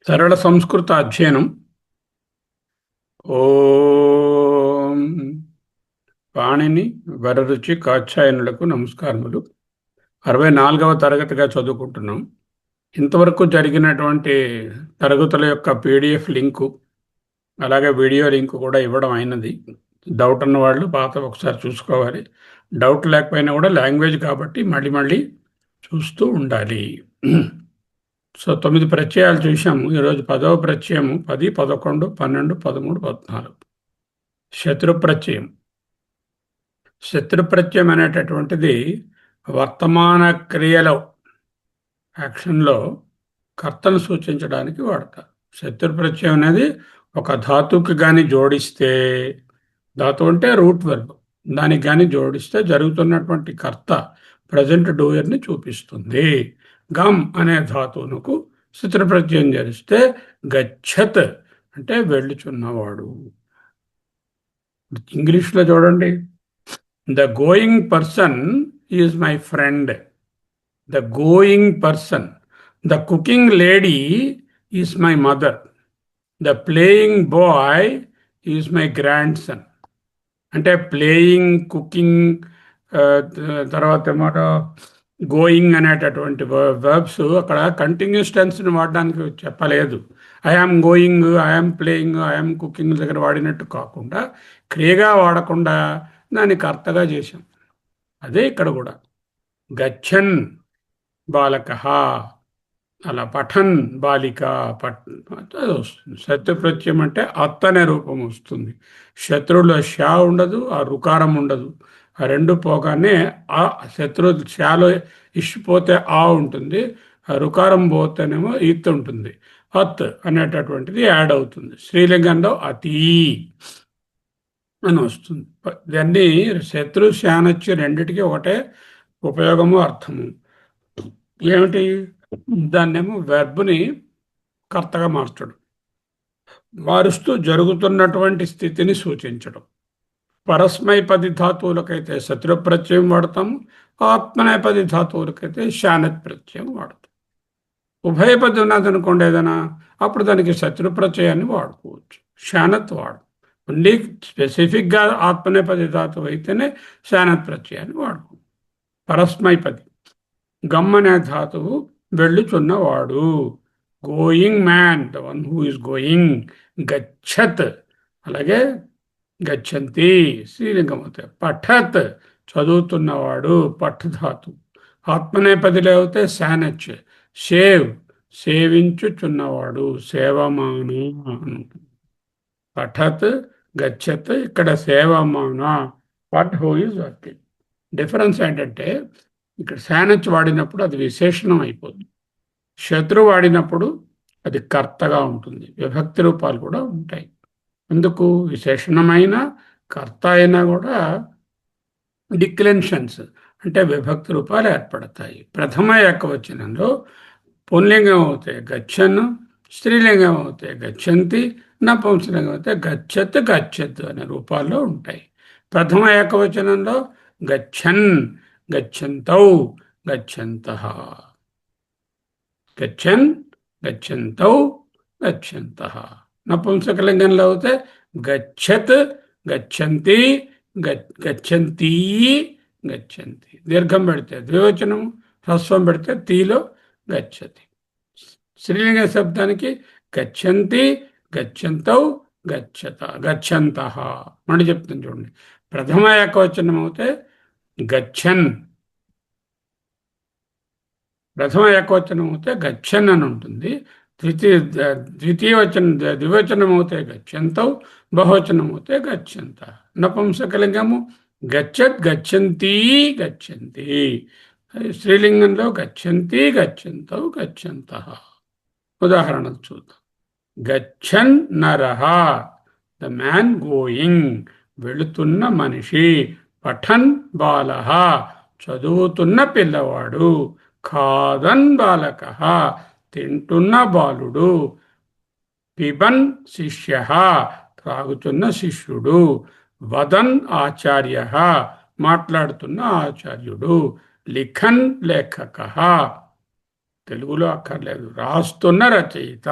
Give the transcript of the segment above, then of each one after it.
సరళ సంస్కృత అధ్యయనం. ఓం పాణిని వరరుచి కాత్యాయనులకు నమస్కారములు. 64వ తరగతిగా చదువుకుంటున్నాం. ఇంతవరకు జరిగినటువంటి తరగతుల యొక్క పీడిఎఫ్ లింకు, అలాగే వీడియో లింకు కూడా ఇవ్వడం అయినది. డౌట్ ఉన్న వాళ్ళు పాత ఒకసారి చూసుకోవాలి. డౌట్ లేకపోయినా కూడా లాంగ్వేజ్ కాబట్టి మళ్ళీ మళ్ళీ చూస్తూ ఉండాలి. సో 9 ప్రత్యయాలు చూసాము. ఈరోజు 10వ ప్రత్యయము 10, 11, 12, 13, 14 శత్రు ప్రత్యయం. శత్రు ప్రత్యయం అనేటటువంటిది వర్తమాన క్రియలో, యాక్షన్లో కర్తను సూచించడానికి వాడతారు. శత్రు ప్రత్యయం అనేది ఒక ధాతువుకి కానీ జోడిస్తే, ధాతువు అంటే రూట్ వెర్బ్, దానికి కానీ జోడిస్తే జరుగుతున్నటువంటి కర్త ప్రజెంట్ డూయర్ని చూపిస్తుంది. గమ్ అనే ధాతువునకు శత్రు ప్రత్యయం జరిస్తే గచ్చత్ అంటే వెళ్ళుచున్నవాడు. ఇంగ్లీష్లో చూడండి, the going person is my friend. The going person. The cooking lady is my mother. The playing boy is my grand son. అంటే ప్లేయింగ్, కుకింగ్, తర్వాత ఏమో గోయింగ్ అనేటటువంటి వర్బ్స్ అక్కడ కంటిన్యూస్ టెన్స్ని వాడడానికి చెప్పలేదు. I am going, I am playing, I am cooking దగ్గర వాడినట్టు కాకుండా క్రియగా వాడకుండా దాన్ని కర్తగా చేశాం. అదే ఇక్కడ కూడా గచ్చన్ బాలక, అలా పఠన్ బాలిక, అది వస్తుంది. శత్రు ప్రత్యయం అంటే అత్త అనే రూపం వస్తుంది. శత్రువులో షా ఉండదు, ఆ రుకారం ఉండదు. ఆ రెండు పోగానే ఆ శత్రు షాలో ఇష్పోతే ఆ ఉంటుంది, ఆ రుకారం పోతేనేమో ఈత్ ఉంటుంది. అత్ అనేటటువంటిది యాడ్ అవుతుంది. శ్రీలింగంలో అతి అని వస్తుంది. దాన్ని శత్రు శానొచ్చి రెండిటికి ఒకటే ఉపయోగము, అర్థము. ఏమిటి? దాన్నేమో వెర్బ్ని కర్తగా మార్చడం, మారుస్తూ జరుగుతున్నటువంటి స్థితిని సూచించడం. పరస్మైపది ధాతువులకైతే శత్రు ప్రత్యయం వాడతాము, ఆత్మనేపది ధాతువులకైతే శానత్ ప్రత్యయం వాడతాం. ఉభయపది ఉన్నదనుకోండి ఏదైనా, అప్పుడు దానికి శత్రు ప్రత్యయాన్ని వాడుకోవచ్చు, శానత్ వాడు. ఓన్లీ స్పెసిఫిక్గా ఆత్మనేపది ధాతువు అయితేనే శానత్ ప్రత్యయాన్ని వాడుకో. పరస్మైపది. గమ్ అనే ధాతువు వెళ్ళుచున్నవాడు, going man, the one who is going. గచ్చత్, అలాగే గచ్చంతి స్త్రీలింగం అవుతాయి. పఠత్ చదువుతున్నవాడు, పఠ్ ధాతు. ఆత్మనేపదిలో అవుతే శానచ్. సేవ్ సేవించుచున్నవాడు, సేవమాన. పఠత్ గచ్చత్, ఇక్కడ సేవమాన, what who is working. Difference ఏంటంటే ఇక్కడ శానచ్ వాడినప్పుడు అది విశేషణం అయిపోతుంది, శత్రు వాడినప్పుడు అది కర్తగా ఉంటుంది. విభక్తి రూపాలు కూడా ఉంటాయి. ఎందుకు? విశేషణమైన కర్త అయినా కూడా డిక్లెన్షన్స్ అంటే విభక్తి రూపాలు ఏర్పడతాయి. ప్రథమ ఏకవచనంలో పుంలింగం అవుతే గచ్చన్, స్త్రీలింగం అవుతే గచ్చంతి, నపుంసలింగం అయితే గచ్చత్ గచ్చత్ అనే రూపాల్లో ఉంటాయి. ప్రథమ ఏకవచనంలో గచ్చన్, గచ్చంతౌ, గచ్చంతః. గచ్చన్, గచ్చంతౌ, గచ్చంతః. నపుంసకలింగంలో అవుతే గచ్చత్, గచ్చంతి, గచ్చంతీ, గచ్చంతి. దీర్ఘం పెడితే ద్వివచనం, హ్రస్వం పెడితే తీలో గచ్చతి. స్త్రీలింగ శబ్దానికి గచ్చంతి, గచ్చంతౌ, గచ్చత, గచ్చంతః. మళ్ళీ చెప్తాను చూడండి. ప్రథమ ఏకవచనం అవుతే గచ్చన్, ప్రథమ ఏకవచనం అవుతే గచ్చన్ అని ఉంటుంది. ద్వివచనం అవుతే గచ్చంతౌ, బహువచనం అవుతే గచ్చంత. నపుంసకలింగము గచ్చత్, గచ్చంతి, గచ్చంతి. స్త్రీలింగంలో గచ్చంతి, గచ్చంతౌ, గచ్చంతః. ఉదాహరణలు చూద్దాం. గచ్చన్ నరః, ద మ్యాన్ గోయింగ్, వెళుతున్న మనిషి. పఠన్ బాలః, చదువుతున్న పిల్లవాడు. ఖాదన్ బాలకః, తింటున్న బాలుడు. పిబన్ శిష్యః, త్రాగుతున్న శిష్యుడు. వదన్ ఆచార్యః, మాట్లాడుతున్న ఆచార్యుడు. లిఖన్ లేఖకః, తెలుగులో అక్కర్లేదు, రాస్తున్న రచయిత.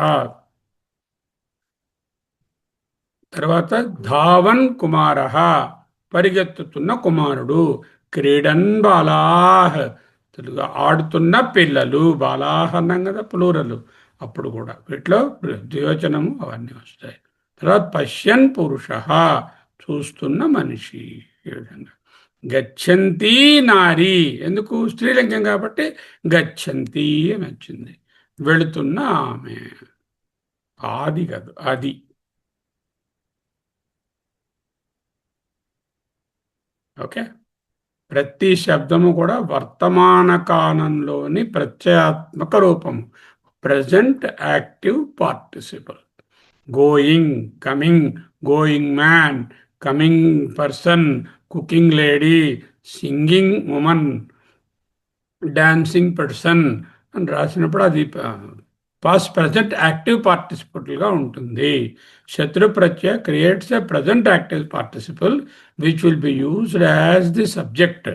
తర్వాత ధావన్ కుమార, పరిగెత్తుతున్న కుమారుడు. క్రీడన్ బాలాహ్, తెలుగు ఆడుతున్న పిల్లలు. బాలాహ్ అన్నాం కదా ప్లూరలు, అప్పుడు కూడా వీటిలో ద్వివచనము అవన్నీ వస్తాయి. తర్వాత పశ్యన్ పురుష, చూస్తున్న మనిషి. ఈ విధంగా గచ్చంతి నారి, ఎందుకు స్త్రీలింగం కాబట్టి గచ్చంతి అని వచ్చింది. వెళుతున్న ఆమె, ఆది కాదు అది. ఓకే, ప్రతి శబ్దము కూడా వర్తమాన కాలంలోని ప్రత్యయాత్మక రూపము, present active participle. Going, coming, going man, coming person, cooking lady, singing woman, dancing person అని రాసినప్పుడు అది పాస్ట్ ప్రజెంట్ యాక్టివ్ పార్టిసిపల్గా ఉంటుంది. శత్రు ప్రత్యయ creates a present active participle which will be used as the subject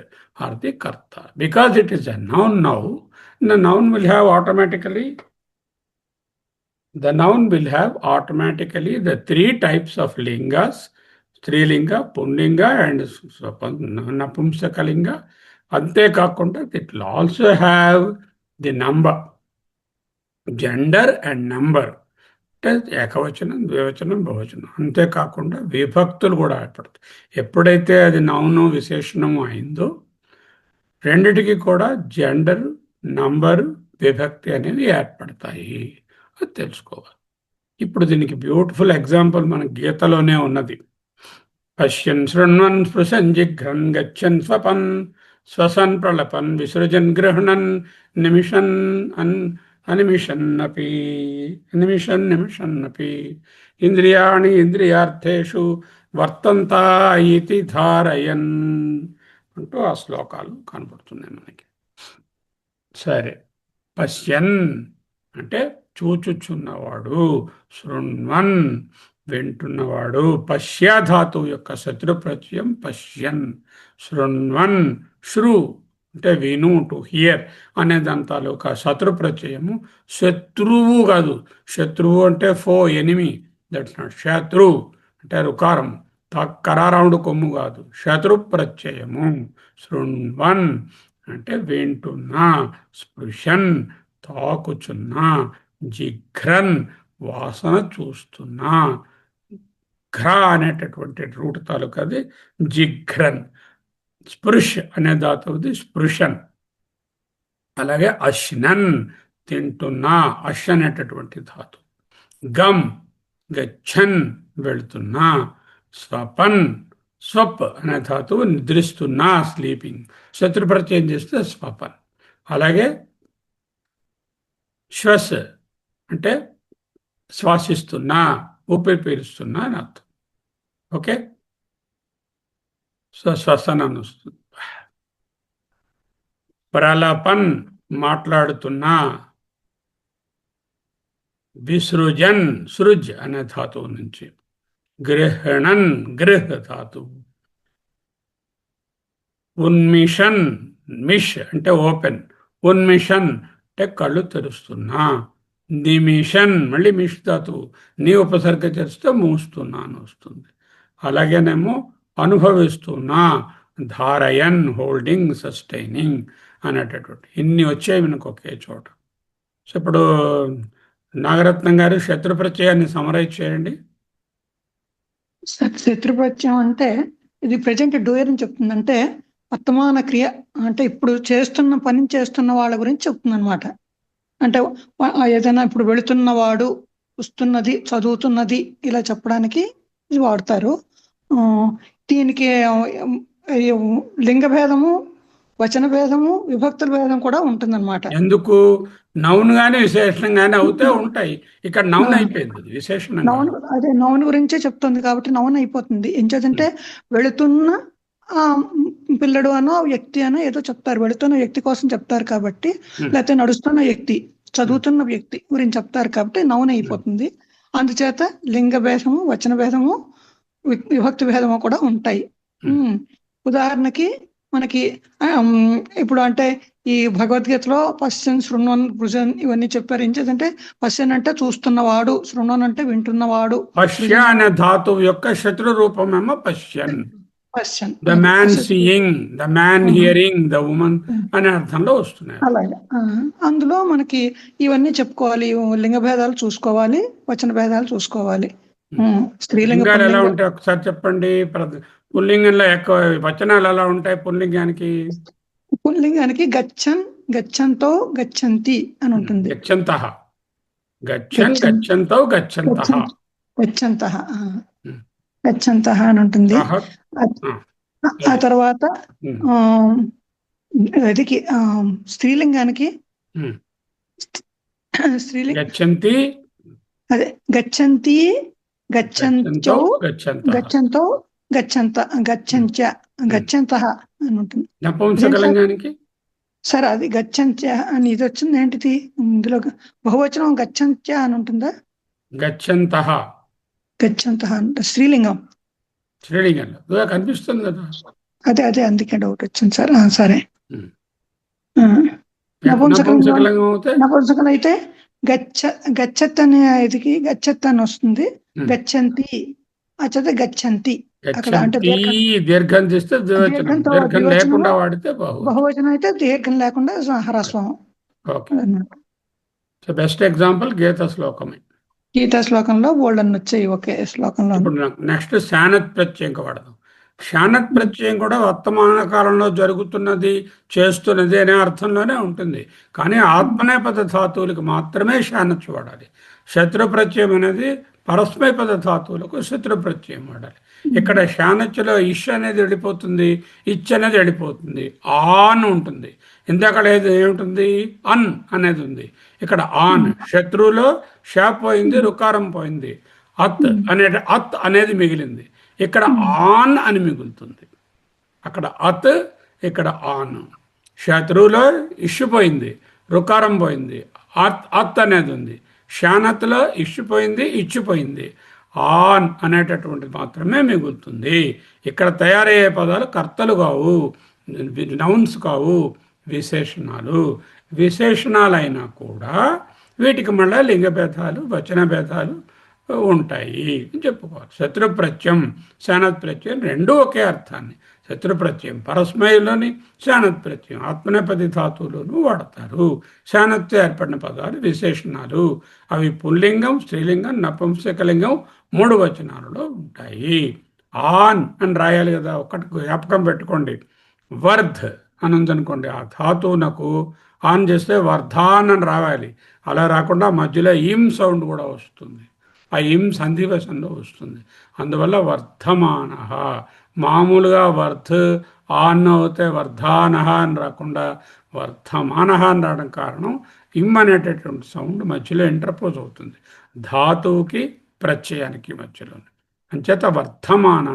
or the కర్త. Because it is a noun now, the noun will have automatically the three types of lingas: strilinga, pullinga and napumsakalinga. అంతేకాకుండా it will also have the number, gender and number, అంటే ఏకవచనం, ద్వివచనం, బహువచనం. అంతేకాకుండా విభక్తులు కూడా ఏర్పడతాయి. ఎప్పుడైతే అది నౌను విశేషణము అయిందో రెండిటికి కూడా జెండర్, నంబర్, విభక్తి అనేవి ఏర్పడతాయి. అది తెలుసుకోవాలి. ఇప్పుడు దీనికి బ్యూటిఫుల్ ఎగ్జాంపుల్ మన గీతలోనే ఉన్నది. పశ్యన్ శృణ్వన్ స్పృశన్ జిఘ్రన్ గచ్చన్ స్వపన్ శ్వసన్ ప్రళపన్ విసృజన్ గృహణన్ నిమిషన్ అనిమిషన్నపి నిమిషన్నపి ఇంద్రియాణి ఇంద్రియార్థేషు వర్తంత ఇతి ధారయన్ అంటూ ఆ శ్లోకాలు కనబడుతున్నాయి మనకి. సరే, పశ్యన్ అంటే చూచుచున్నవాడు, శృణ్వన్ వింటున్నవాడు. పశ్య ధాతువు యొక్క శత్రు ప్రత్యయం పశ్యన్. శృణ్వన్, శ్రు అంటే విను, టు హియర్ అనే దాని తాలూకా శత్రు ప్రత్యయము. శత్రువు కాదు, శత్రువు అంటే ఫో, ఎనిమి, దట్స్ నాట్. శత్రు అంటే రుకారం, కరారాముడు కొమ్ము కాదు, శత్రు ప్రత్యయము. శృణ్వన్ అంటే వింటున్నా, స్పృశన్ తాకుచున్నా, జిఘ్రన్ వాసన చూస్తున్నా. ఘ్ర అనేటటువంటి రూట్ తాలూకా అది జిఘ్రన్. స్పృశ్ అనే ధాతువుది స్పృశన్. అలాగే అశ్నన్ తింటున్నా, అష్ అనేటటువంటి ధాతు. గమ్ గచ్చన్ వెళుతున్నా. స్వపన్, స్వప్ అనే ధాతువు నిద్రిస్తున్నా, స్లీపింగ్. శత్రు ప్రత్యయం చేస్తే స్వపన్. అలాగే శ్వస్ అంటే శ్వాసిస్తున్నా, ఊపిరి పీలుస్తున్నా అని అర్థం. ఓకే, శ్వసనం వస్తుంది. ప్రలపన్ మాట్లాడుతున్నా. విసృజన్, సృజ్ అనే ధాతువు నుంచి. గృహణన్, గృహ్ ధాతువు. ఉన్మిషన్, మిష్ అంటే ఓపెన్, ఉన్మిషన్ అంటే కళ్ళు తెరుస్తున్నా. నిమిషన్ మళ్ళీ మిష్ ధాతువు, నీ ఉపసర్గ చేస్తే మూస్తున్నాను వస్తుంది. అలాగేనేమో అనుభవిస్తున్నా, ధారయన్, హోల్డింగ్, సస్టైనింగ్ అనేటటువంటి ఇన్ని వచ్చాయి మనకు ఒకే చోట. సో ఇప్పుడు నాగరత్నం గారు శత్రు ప్రత్యయాన్ని సమరైజ్ చేయండి. శత్రు ప్రత్యయం అంటే ఇది ప్రజెంట్ డూయర్ అని చెప్తుంది. అంటే వర్తమాన క్రియ, అంటే ఇప్పుడు చేస్తున్న పని చేస్తున్న వాళ్ళ గురించి చెప్తుంది అనమాట. అంటే ఏదైనా ఇప్పుడు వెళుతున్నవాడు, వస్తున్నది, చదువుతున్నది ఇలా చెప్పడానికి ఇది వాడతారు. దీనికి లింగ భేదము, వచన భేదము, విభక్తుల భేదం కూడా ఉంటుందన్నమాట. ఎందుకు నౌన్ గానీ విశేషణం గానీ అవుతే ఉంటాయి. ఇక్కడ నౌన్ అయిపోయింది, విశేషణం. నౌన్ అదే నౌన్ గురించే చెప్తుంది కాబట్టి నౌన్ అయిపోతుంది. ఏంటంటే వెళుతున్న పిల్లడు అనో వ్యక్తి అనో ఏదో చెప్తారు, వెళుతున్న వ్యక్తి కోసం చెప్తారు కాబట్టి, లేకపోతే నడుస్తున్న వ్యక్తి, చదువుతున్న వ్యక్తి గురించి చెప్తారు కాబట్టి నౌన్ అయిపోతుంది. అందుచేత లింగ భేదము, వచన భేదము, విభక్తి భేదము కూడా ఉంటాయి. ఉదాహరణకి మనకి ఇప్పుడు అంటే ఈ భగవద్గీతలో పశ్యన్ శృణ్వన్ భృజన్ ఇవన్నీ చెప్పారు. ఏం చేద్దంటే పశ్యన్ అంటే చూస్తున్నవాడు, శృణ్వన్ అంటే వింటున్నవాడు, పశ్య భృజన్ అనే ధాతువు యొక్క శత్రు రూపమేమో పశ్యన్. పశ్యన్ the man seeing, the man hearing, the woman అనే అర్థంలో వస్తున్నాయి. అలాగే అందులో మనకి ఇవన్నీ చెప్పుకోవాలి. లింగ భేదాలు చూసుకోవాలి, వచన భేదాలు చూసుకోవాలి. స్త్రీలింగ లింగాలు ఎలా పుల్లింగ ఉంటాయి ఒకసారి చెప్పండి. పుల్లింగంలో ఎక్కువ వచనాలు ఎలా ఉంటాయి? పుల్లింగానికి పుల్లింగానికి గచ్చన్, గచ్చంతో, గచ్చంతి అని ఉంటుంది. గచ్చంతః, గచ్చన్, గచ్చంతో, గచ్చంతః, గచ్చంతః, గచ్చంతః అని ఉంటుంది. ఆ తర్వాత అది స్త్రీలింగానికి స్త్రీలింగ గచ్చంతి, అదే గచ్చంతి, గచ్చంతో, గచ్చంతో, గచ్చంత, గచ్చంచ, గచ్చంతః అని ఉంటుంది. నపుంసకలింగానికి సరే అది గచ్చంచ అని ఇది వచ్చింది. ఏంటిది ఇందులో బహువచనం గచ్చంచ అని ఉంటుందా? గచ్చంతః, గచ్చంతః అంటే స్త్రీలింగం, స్త్రీలింగంలో కనిపిస్తుంది కదా. అదే అదే అందుకే డౌట్ వచ్చింది సార్. సరే నపుంసకలింగం అవుతే నపుంసకం అయితే గచ్చత్ అనే ఇదికి గచ్చత్ అని వస్తుంది. గచ్చంతి అచ్చతే గచ్చంతి. అక్కడ అంటే దీర్ఘం తీస్తే ద్వివచనం, దీర్ఘం లేకుండా వాడితే బహువచనం అయితే దీర్ఘం లేకుండా హ్రస్వం. సో బెస్ట్ ఎగ్జాంపుల్ గీత శ్లోకమే. గీతా శ్లోకంలో బోల్డన్ వచ్చాయి ఒకే శ్లోకంలో. ఇప్పుడు నెక్స్ట్ శానత్ ప్రత్యయం వాడదాం. శానత్ ప్రత్యయం కూడా వర్తమాన కాలంలో జరుగుతున్నది, చేస్తున్నది అనే అర్థంలోనే ఉంటుంది. కానీ ఆత్మనేపథ ధాతువులకు మాత్రమే శానత్ వాడాలి. శత్రు ప్రత్యయం అనేది పరస్మైపద ధాతువులకు శత్రు ప్రత్యయం వాడాలి. ఇక్కడ శానచ్చులో ఇష్ అనేది వెళ్ళిపోతుంది, ఇచ్ అనేది వెళ్ళిపోతుంది, ఆన్ ఉంటుంది. ఇంతక్కడ ఏముంటుంది? అన్ అనేది ఉంది. ఇక్కడ ఆన్, శత్రువులో షా పోయింది, రుకారం పోయింది, అత్ అనేది మిగిలింది. ఇక్కడ ఆన్ అని మిగులుతుంది. అక్కడ అత్, ఇక్కడ ఆన్. శత్రువులో ఇష్యు పోయింది, రుకారం పోయింది, అత్ అనేది ఉంది. శానత్లో ఇష్యుపోయింది, ఇచ్చిపోయింది, ఆన్ అనేటటువంటిది మాత్రమే మిగులుతుంది. ఇక్కడ తయారయ్యే పదాలు కర్తలు కావు, నౌన్స్ కావు, విశేషణాలు. విశేషణాలైనా కూడా వీటికి మళ్ళీ లింగ భేదాలు, వచన భేదాలు ఉంటాయి అని చెప్పుకోవాలి. శత్రు ప్రత్యయం, శానత్ ప్రత్యయం రెండూ ఒకే అర్థాన్ని. శత్రు ప్రత్యయం పరస్మయంలోని, శానత్ ప్రత్యయం ఆత్మనేపథి ధాతువులోనూ వాడతారు. శానత్తో ఏర్పడిన పదాలు విశేషణాలు. అవి పుల్లింగం, స్త్రీలింగం, నపుంసకలింగం 3 వచనాలలో ఉంటాయి. ఆన్ అని రాయాలి కదా, ఒకటి జ్ఞాపకం పెట్టుకోండి. వర్ధ్ అని ఉందనుకోండి, ఆ ధాతువునకు ఆన్ చేస్తే వర్ధాన్ అని రావాలి. అలా రాకుండా మధ్యలో ఈం సౌండ్ కూడా వస్తుంది. ఆ ఇం సంధివశంలో వస్తుంది. అందువల్ల వర్ధమాన. మామూలుగా వర్ధ్ ఆన్ అవుతే వర్ధానహ అని రాకుండా వర్ధమానహ అని రావడం కారణం ఇం అనేటటువంటి సౌండ్ మధ్యలో ఇంటర్పోజ్ అవుతుంది ధాతువుకి ప్రత్యయానికి మధ్యలో. అంచేత వర్ధమాన,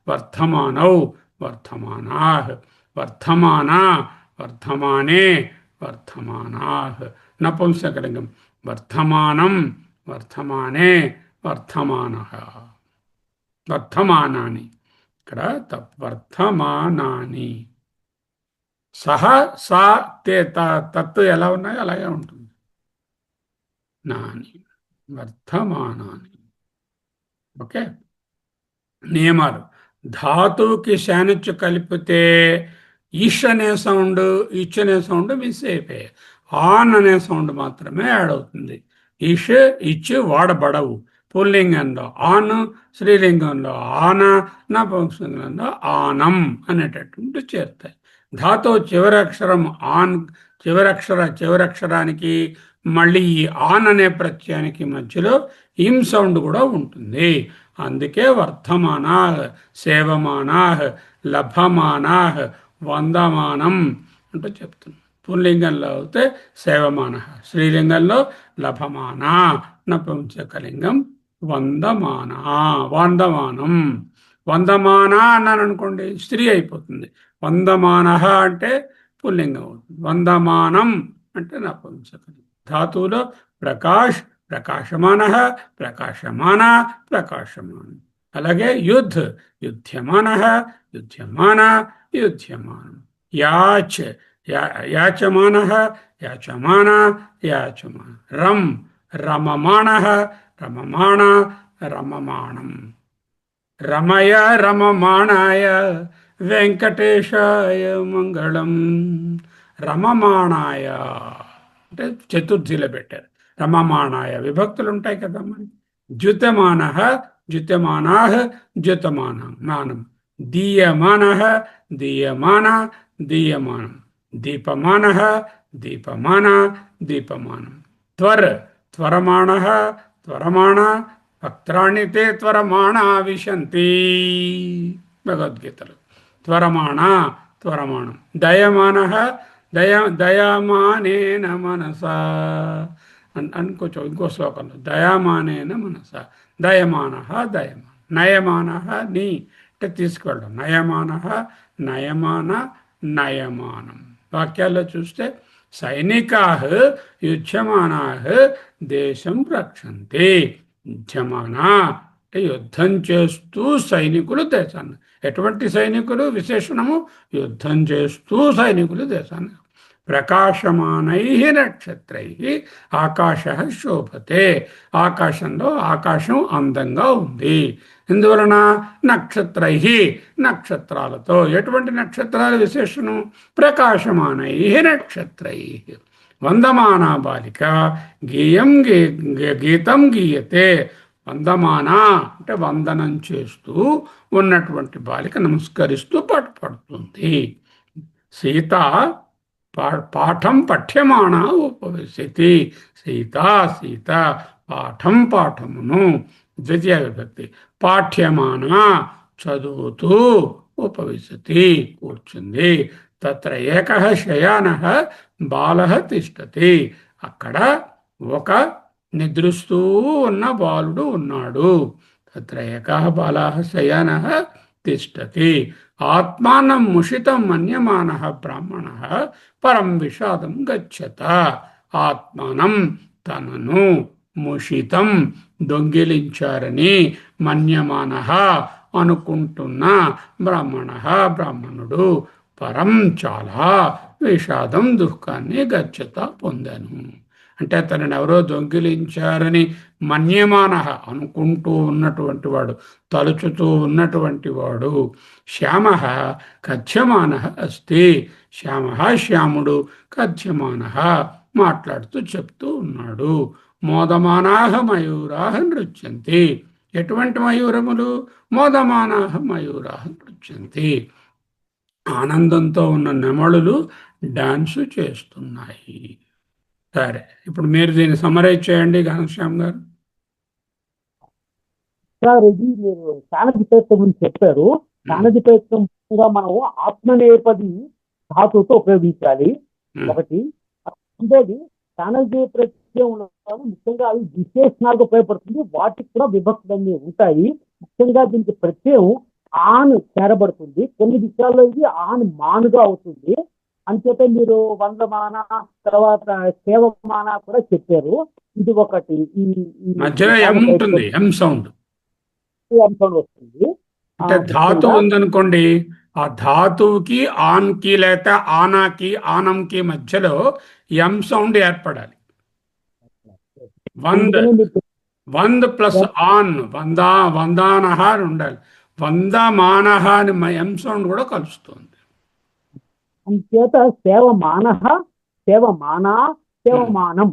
వర్ధమానౌ, వర్ధమానా, వర్ధమానా, వర్ధమానే, వర్ధమానా. నపుంసకలింగం వర్ధమానం, వర్ధమానే, వర్ధమానః, వర్ధమానాని. ఇక్కడ వర్ధమానాని. సహ, సా, తే, తత్తు ఎలా ఉన్నాయో అలాగే ఉంటుంది. నాని, వర్ధమానాని. ఓకే. నియమాలు. ధాతువుకి శానిచ్చు కలిపితే ఇష్ అనే సౌండ్, ఇచ్ అనే సౌండ్ మిస్ అయిపోయాయి. ఆన్ అనే సౌండ్ మాత్రమే యాడ్ అవుతుంది. ఇష్, ఇచ్ వాడబడవు. పుల్లింగంలో ఆన్, స్త్రీలింగంలో ఆన, నపుంసకంలో ఆనం అనేటటువంటి చేరుతాయి. ధాతువు చివరి అక్షరం ఆన్, చివరక్షరానికి మళ్ళీ ఈ ఆన్ అనే ప్రత్యయానికి మధ్యలో ఇం సౌండ్ కూడా ఉంటుంది. అందుకే వర్ధమానా, సేవమానా, లభమానా, వందమానం అంటూ చెప్తున్నాం. పుల్లింగంలో అయితే సేవమాన, స్త్రీలింగంలో లభమాన, నపుంసకలింగం వందమాన, వందమానం. వందమాన అన్నాను అనుకోండి స్త్రీ అయిపోతుంది. వందమాన అంటే పుల్లింగం అవుతుంది. వందమానం అంటే నపుంసకలింగం. ధాతువులో ప్రకాష్, ప్రకాశమాన, ప్రకాశమాన, ప్రకాశమానం. అలాగే యుద్ధ్, యుధ్యమాన, యుధ్యమాన, యుధ్యమానం. యాచ్, యాచమానః యాచమానా యాచమాన రం రమమాణః రమమాణ రమమాణం రమయ రమమాణాయ వెంకటేశాయ మంగళం. రమమాణాయ అంటే చతుర్థిలో పెట్టారు. రమమాణాయ విభక్తులు ఉంటాయి కదా మరి. ద్యుతమానః ద్యుతమానాః ద్యుతమానం దీయమానః దీయమాన దీయమానం దీపమానః దీపమాన దీపమానం త్వరమాణః త్వరమాణ వక్త్రాణి తే త్వరమాణా విశంతి. భగవద్గీతలో త్వరమాణ త్వరమాణం. దయమానః దయామానేన మనసా అనుకోవచ్చు. ఇంకో శ్లోకంలో దయామానేన మనసా దయమానః దయమాన నయమానః నీ అంటే తీసుకెళ్ళడం నయమానః నయమాన నయమానం. వాక్యాల్లో చూస్తే సైనికాః యుధ్యమానాః దేశం రక్షంతి. యుధ్యమానా అంటే యుద్ధం చేస్తూ సైనికులు దేశాన్ని. ఎటువంటి సైనికులు? విశేషణము యుద్ధం చేస్తూ సైనికులు దేశాన్ని. ప్రకాశమానై నక్షత్రై ఆకాశ శోభతే. ఆకాశంలో ఆకాశం అందంగా ఉంది. ఎందువలన? నక్షత్రై నక్షత్రాలతో. ఎటువంటి నక్షత్రాల విశేషణం? ప్రకాశమానై నక్షత్రై. వందమానా బాలిక గీతం గీయతే. వందమానా అంటే వందనం చేస్తూ ఉన్నటువంటి బాలిక నమస్కరిస్తూ పాట పాడుతుంది. సీత పాఠం పఠ్యమాణ ఉపవిశతి. సీత పాఠమును ద్వితీయ విభక్తి. పాఠ్యమాన చదువుతూ ఉపవిశతి కూర్చుంది. తత్ర ఏకః శయానః బాలః తిష్టతి. అక్కడ ఒక నిద్రిస్తూ ఉన్న బాలుడు ఉన్నాడు. తత్ర ఏకః బాలః శయానః తిష్టతి. ఆత్మానం ముషితం మన్యమానః బ్రాహ్మణః పరం విషాదం గచ్చత. ఆత్మానం తనను ముషితం దొంగిలించారని మన్యమానః అనుకుంటున్న బ్రాహ్మణుడు పరం చాలా విషాదం దుఃఖాన్ని గచ్చత పొందాను. అంటే తనని ఎవరో దొంగిలించారని మన్యమానః అనుకుంటూ ఉన్నటువంటి వాడు, తలుచుతూ ఉన్నటువంటి వాడు. శ్యామః కథ్యమానః అస్తి. శ్యాముడు కథ్యమానః మాట్లాడుతూ చెప్తూ ఉన్నాడు. మోదమానాః మయూరాః నృత్యంతి. ఎటువంటి మయూరములు? మోదమానాః మయూరాః నృత్యంతి. ఆనందంతో ఉన్న నెమళులు డాన్సు చేస్తున్నాయి. సరే, ఇప్పుడు మీరు దీన్ని సమరైజ్ చేయండి ఘనశ్యామ్ గారు. సార్, ఇది మీరు సానధిపేత్త గురించి చెప్పారు. సానధిపేత్తంగా మనం ఆత్మనేపది ధాతువుతో ఉపయోగించాలి ఒకటి. రెండోది సానధి ప్రత్యయం ఉన్నప్పుడు ముఖ్యంగా అవి విశేషణాలుగా ఉపయోగపడుతుంది. వాటికి కూడా విభక్తులన్నీ ఉంటాయి. ముఖ్యంగా దీనికి ప్రత్యయం ఆన్ చేరబడుతుంది. కొన్ని విషయాల్లో ఇది ఆన్ మానుగా అవుతుంది. అంచేత మీరు వందమాన తర్వాత సేవమాన కూడా చెప్పారు. ఇది ఒకటి. ఈ మధ్యలో ఎం ఉంటుంది, ఎం సౌండ్ వస్తుంది. అంటే ధాతువు ఉందనుకోండి, ఆ ధాతువుకి ఆన్ కి లేక ఆనాకి ఆనంకి మధ్యలో ఎం సౌండ్ ఏర్పడాలి. వంద్ ప్లస్ ఆన్ వందానహ అని ఉండాలి. వందమానహ అని ఎం సౌండ్ కూడా కలుస్తుంది. అంచేత సేవమానః సేవమానా సేవమానం.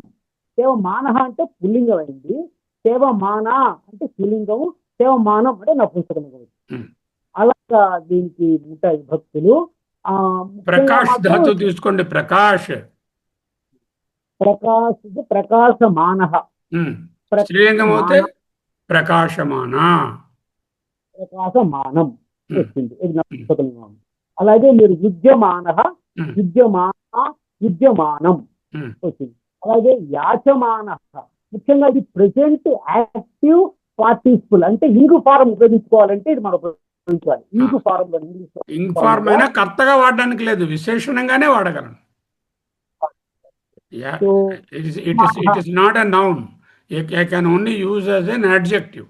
సేవమానః అంటే పుల్లింగం అయింది. సేవమాన అంటే స్త్రీలింగం. సేవమానం అంటే నపుంసకలింగం. అలాగా దీనికి ఉంటాయి భక్తులు. ప్రకాష్ ధాతు తీసుకోండి. ప్రకాశమానః స్త్రీలింగం అయితే ప్రకాశమానం వచ్చింది. ఇది నపుంసకలింగం. అలాగే మీరు యుజ్యమానః యుజ్యమానం వచ్చింది. అలాగే యాచమానః ముఖ్యంగా ఇది ప్రెజెంట్ యాక్టివ్ పార్టిసిపుల్. అంటే ఇంగు ఫారం ఉపయోగించుకోవాలంటే ఇది మనం ఉపయోగించాలి. ఇంగు ఫారం లో ఇంగ్ ఫార్మ్ అయినా కర్తగా వాడడానికి లేదు, విశేషణంగానే వాడగలను. It is not a noun. I can only use as an adjective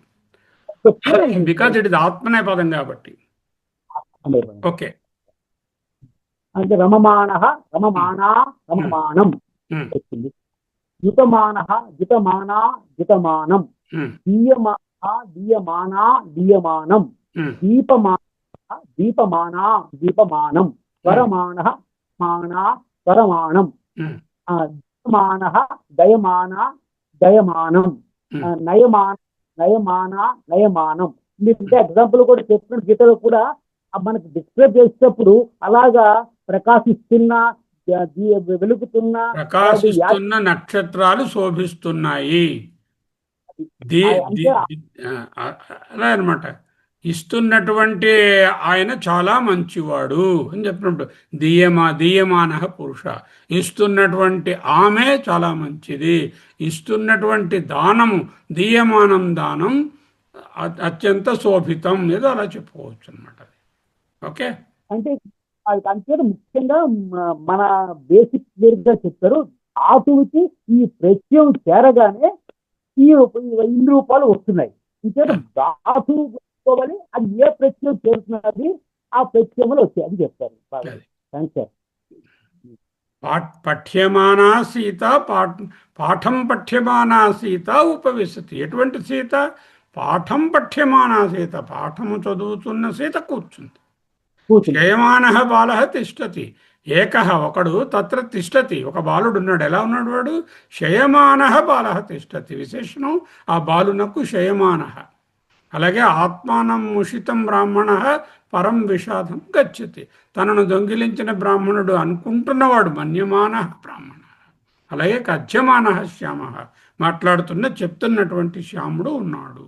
because it is ఆత్మనేపదం కాబట్టి. ఓకే. అంటే రమమాణ రమమానా రమమానం ఉమ్, వచ్చింది. యుతమాన యుతమానా యుతమానం, ఉమ్, దీయమాన దీయమానా దీయమానం, ఉమ్, దీపమాన దీపమానా దీపమానం, స్వరమాణ మానా స్వరమాణం, ఉమ్, దయమాన దయమాన దయమానం, నయమాన నయమాన నయమానం. మీరు ఇంకా ఎగ్జాంపుల్ కూడా చెప్పిన గీతలో కూడా మనకు డిస్క్రైబ్ చేసేటప్పుడు అలాగా ప్రకాశిస్తున్న, వెలుగుతున్న, ప్రకాశిస్తున్న నక్షత్రాలు శోభిస్తున్నాయి. అంటే అలా అనమాట. ఇస్తున్నటువంటి ఆయన చాలా మంచివాడు అని చెప్పినప్పుడు దీయమాన పురుష, ఇస్తున్నటువంటి ఆమె చాలా మంచిది, ఇస్తున్నటువంటి దానము దీయమానం దానం అత్యంత శోభితం ఏదో అలా చెప్పుకోవచ్చు అనమాట. ఓకే, అంటే అంటే ముఖ్యంగా మన బేసిక్ గా చెప్పారు. ధాతువుకి ఈ ప్రత్యయం చేరగానే ఈ ఇన్ని రూపాలు వస్తున్నాయి. ఇంకే ధాతువు కోవాలి, అది ఏ ప్రత్యయం చేరుతున్నది ఆ ప్రత్యయములు వచ్చాయి అని చెప్తారు. Thanks sir. పఠ్యమానా సీత పాఠం పఠ్యమానా సీత ఉపవిశతి. ఎటువంటి సీత? పాఠం పఠ్యమానా సీత, పాఠము చదువుతున్న సీత కూర్చుంది. శయమాన బాల తిష్టతి, ఏకః ఒకడు తత్ర తిష్టతి, ఒక బాలుడు ఉన్నాడు. ఎలా ఉన్నాడు వాడు? శయమాన బాల తిష్టతి, విశేషణం ఆ బాలునకు శయమాన. అలాగే ఆత్మానం ముషితం బ్రాహ్మణ పరం విషాదం గచ్చతి, తనను దొంగిలించిన బ్రాహ్మణుడు అనుకుంటున్నవాడు మన్యమాన బ్రాహ్మణ. అలాగే కథ్యమాన శ్యామ, మాట్లాడుతున్న చెప్తున్నటువంటి శ్యాముడు ఉన్నాడు.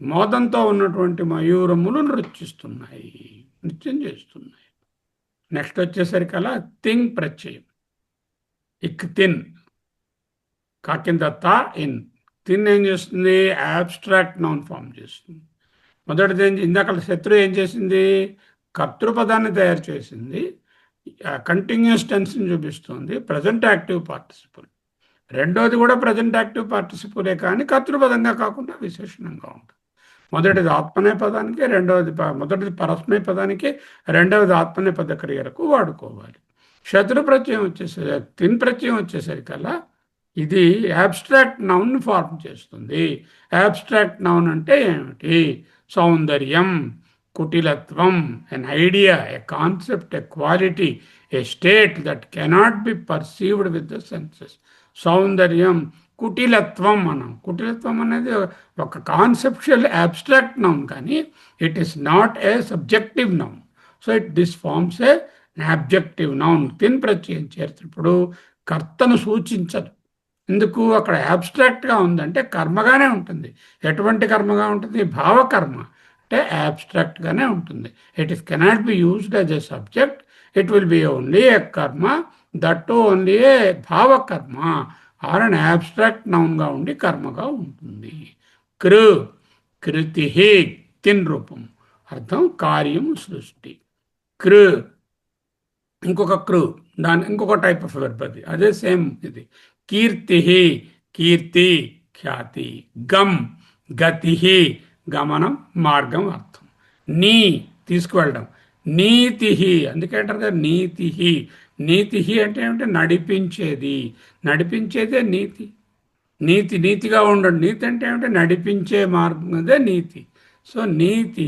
మోదంతో ఉన్నటువంటి మయూరములు నృత్యం చేస్తున్నాయి. నెక్స్ట్ వచ్చేసరికి అలా తింగ్ ప్రత్యయం. ఇక్ తిన్, కాకింద తా ఇన్. తిన్ ఏం చేస్తుంది? యాబ్స్ట్రాక్ట్ నౌన్ ఫామ్ చేస్తుంది. మొదటిది ఇందాక శత్రు ఏం చేసింది? కర్తృపదాన్ని తయారు చేసింది, కంటిన్యూస్ టెన్స్ని చూపిస్తుంది, ప్రజెంట్ యాక్టివ్ పార్టిసిపుల్. రెండోది కూడా ప్రజెంట్ యాక్టివ్ పార్టిసిపులే, కానీ కర్తృపదంగా కాకుండా విశేషణంగా ఉంటుంది. మొదటిది ఆత్మనేయ పదానికి, మొదటిది పరస్మయ పదానికి, రెండవది ఆత్మనేయ పద క్రియలకు వాడుకోవాలి. శత్రు ప్రత్యయం వచ్చేసరికి, తిన్ ప్రత్యయం వచ్చేసరికల్లా ఇది యాబ్స్ట్రాక్ట్ నౌన్ ఫార్మ్ చేస్తుంది. యాబ్స్ట్రాక్ట్ నౌన్ అంటే ఏమిటి? సౌందర్యం, కుటిలత్వం, an idea, a concept, a quality, a state that cannot be perceived with the senses. సౌందర్యం, కుటిలత్వం. కుటిలత్వం అనేది ఒక కాన్సెప్చువల్ యాబ్స్ట్రాక్ట్ నౌన్, కానీ it is not a subjective noun. So this forms a objective noun. తిన్ ప్రత్యయం చేర్చినప్పుడు కర్తను సూచించదు. ఎందుకు? అక్కడ యాబ్స్ట్రాక్ట్గా ఉందంటే కర్మగానే ఉంటుంది. ఎటువంటి కర్మగా ఉంటుంది? భావకర్మ. అంటే యాబ్స్ట్రాక్ట్గానే ఉంటుంది. It is cannot be used as a subject. It will be only a కర్మ, దట్ ఓన్లీ ఏ భావకర్మ ఆర్ అన్ యాబ్స్ట్రాక్ట్ నౌన్గా ఉండి కర్మగా ఉంటుంది. కృతి, తిన్ రూపం, అర్థం కార్యం, సృష్టి. ఇంకొక దాని ఇంకొక టైప్ ఆఫ్ వెర్బ్ అది, అదే సేమ్ ఇది. కీర్తి, కీర్తి ఖ్యాతి. గతి, గమనం, మార్గం, అర్థం. తీసుకువెళ్ళడం. నీతి, అందుకే అంటారు కదా నీతి. నీతి అంటే ఏమిటి? నడిపించేదే నీతి. నీతిగా ఉండడు. నీతి అంటే ఏమిటి? నడిపించే మార్గం, అదే నీతి. సో నీతి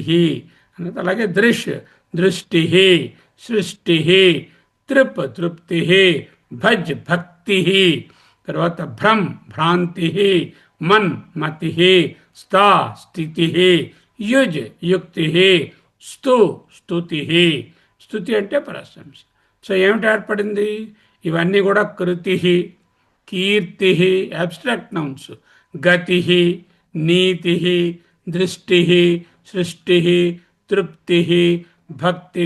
అన్నది. అలాగే దృష్టి, సృష్టి, తృప్తి, భక్తి, తర్వాత భ్రాంతి, మతి, స్థితి, యుక్తి, స్తుతి. స్తుతి అంటే ప్రశంస. సో ఏమిటి ఏర్పడింది? ఇవన్నీ కూడా కృతి, కీర్తి అబ్స్ట్రాక్ట్ నౌన్స్, గతి, నీతి, దృష్టి, సృష్టి, తృప్తి, భక్తి.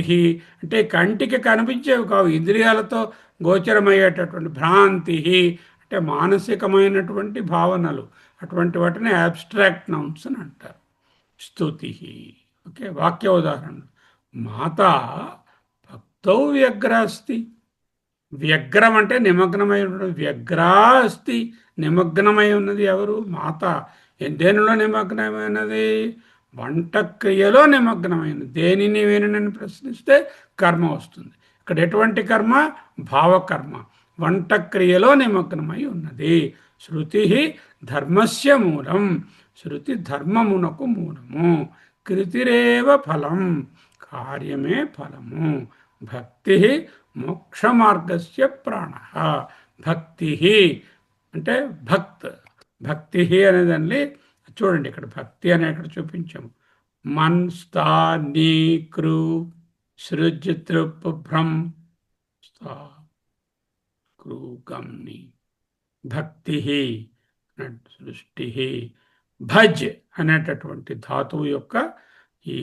అంటే కంటికి కనిపించేవి కావు, ఇంద్రియాలతో గోచరమయ్యేటటువంటి. భ్రాంతి అంటే మానసికమైనటువంటి భావనలు, అటువంటి వాటిని అబ్స్ట్రాక్ట్ నౌన్స్ అని అంటారు. స్తుతి. ఓకే, వాక్య ఉదాహరణ. మాత భక్తౌ వ్యగ్రాస్తి. వ్యగ్రం అంటే నిమగ్నమై ఉండడం. వ్యగ్రాస్తి, నిమగ్నమై ఉన్నది ఎవరు? మాత. దేనిలో నిమగ్నమైనది? వంట క్రియలో నిమగ్నమైనది. దేనిని వినని ప్రశ్నిస్తే కర్మ వస్తుంది. ఇక్కడ ఎటువంటి కర్మ? భావకర్మ, వంట క్రియలో నిమగ్నమై ఉన్నది. శృతి ధర్మస్య మూలం, శృతి ధర్మమునకు మూలము. కృతిరేవ ఫలం, కార్యమే ఫలము. భక్తి మోక్ష మార్గస్య ప్రాణ. భక్తి అంటే భక్తి అనేదాన్ని చూడండి, ఇక్కడ భక్తి అనే ఇక్కడ చూపించాము. మన్ స్థా నీ కృ సృజ్ తృప్ భ్రం స్థా కృ గమ్ ని. భక్తి సృష్టి, భజ్ అనేటటువంటి ధాతువు యొక్క ఈ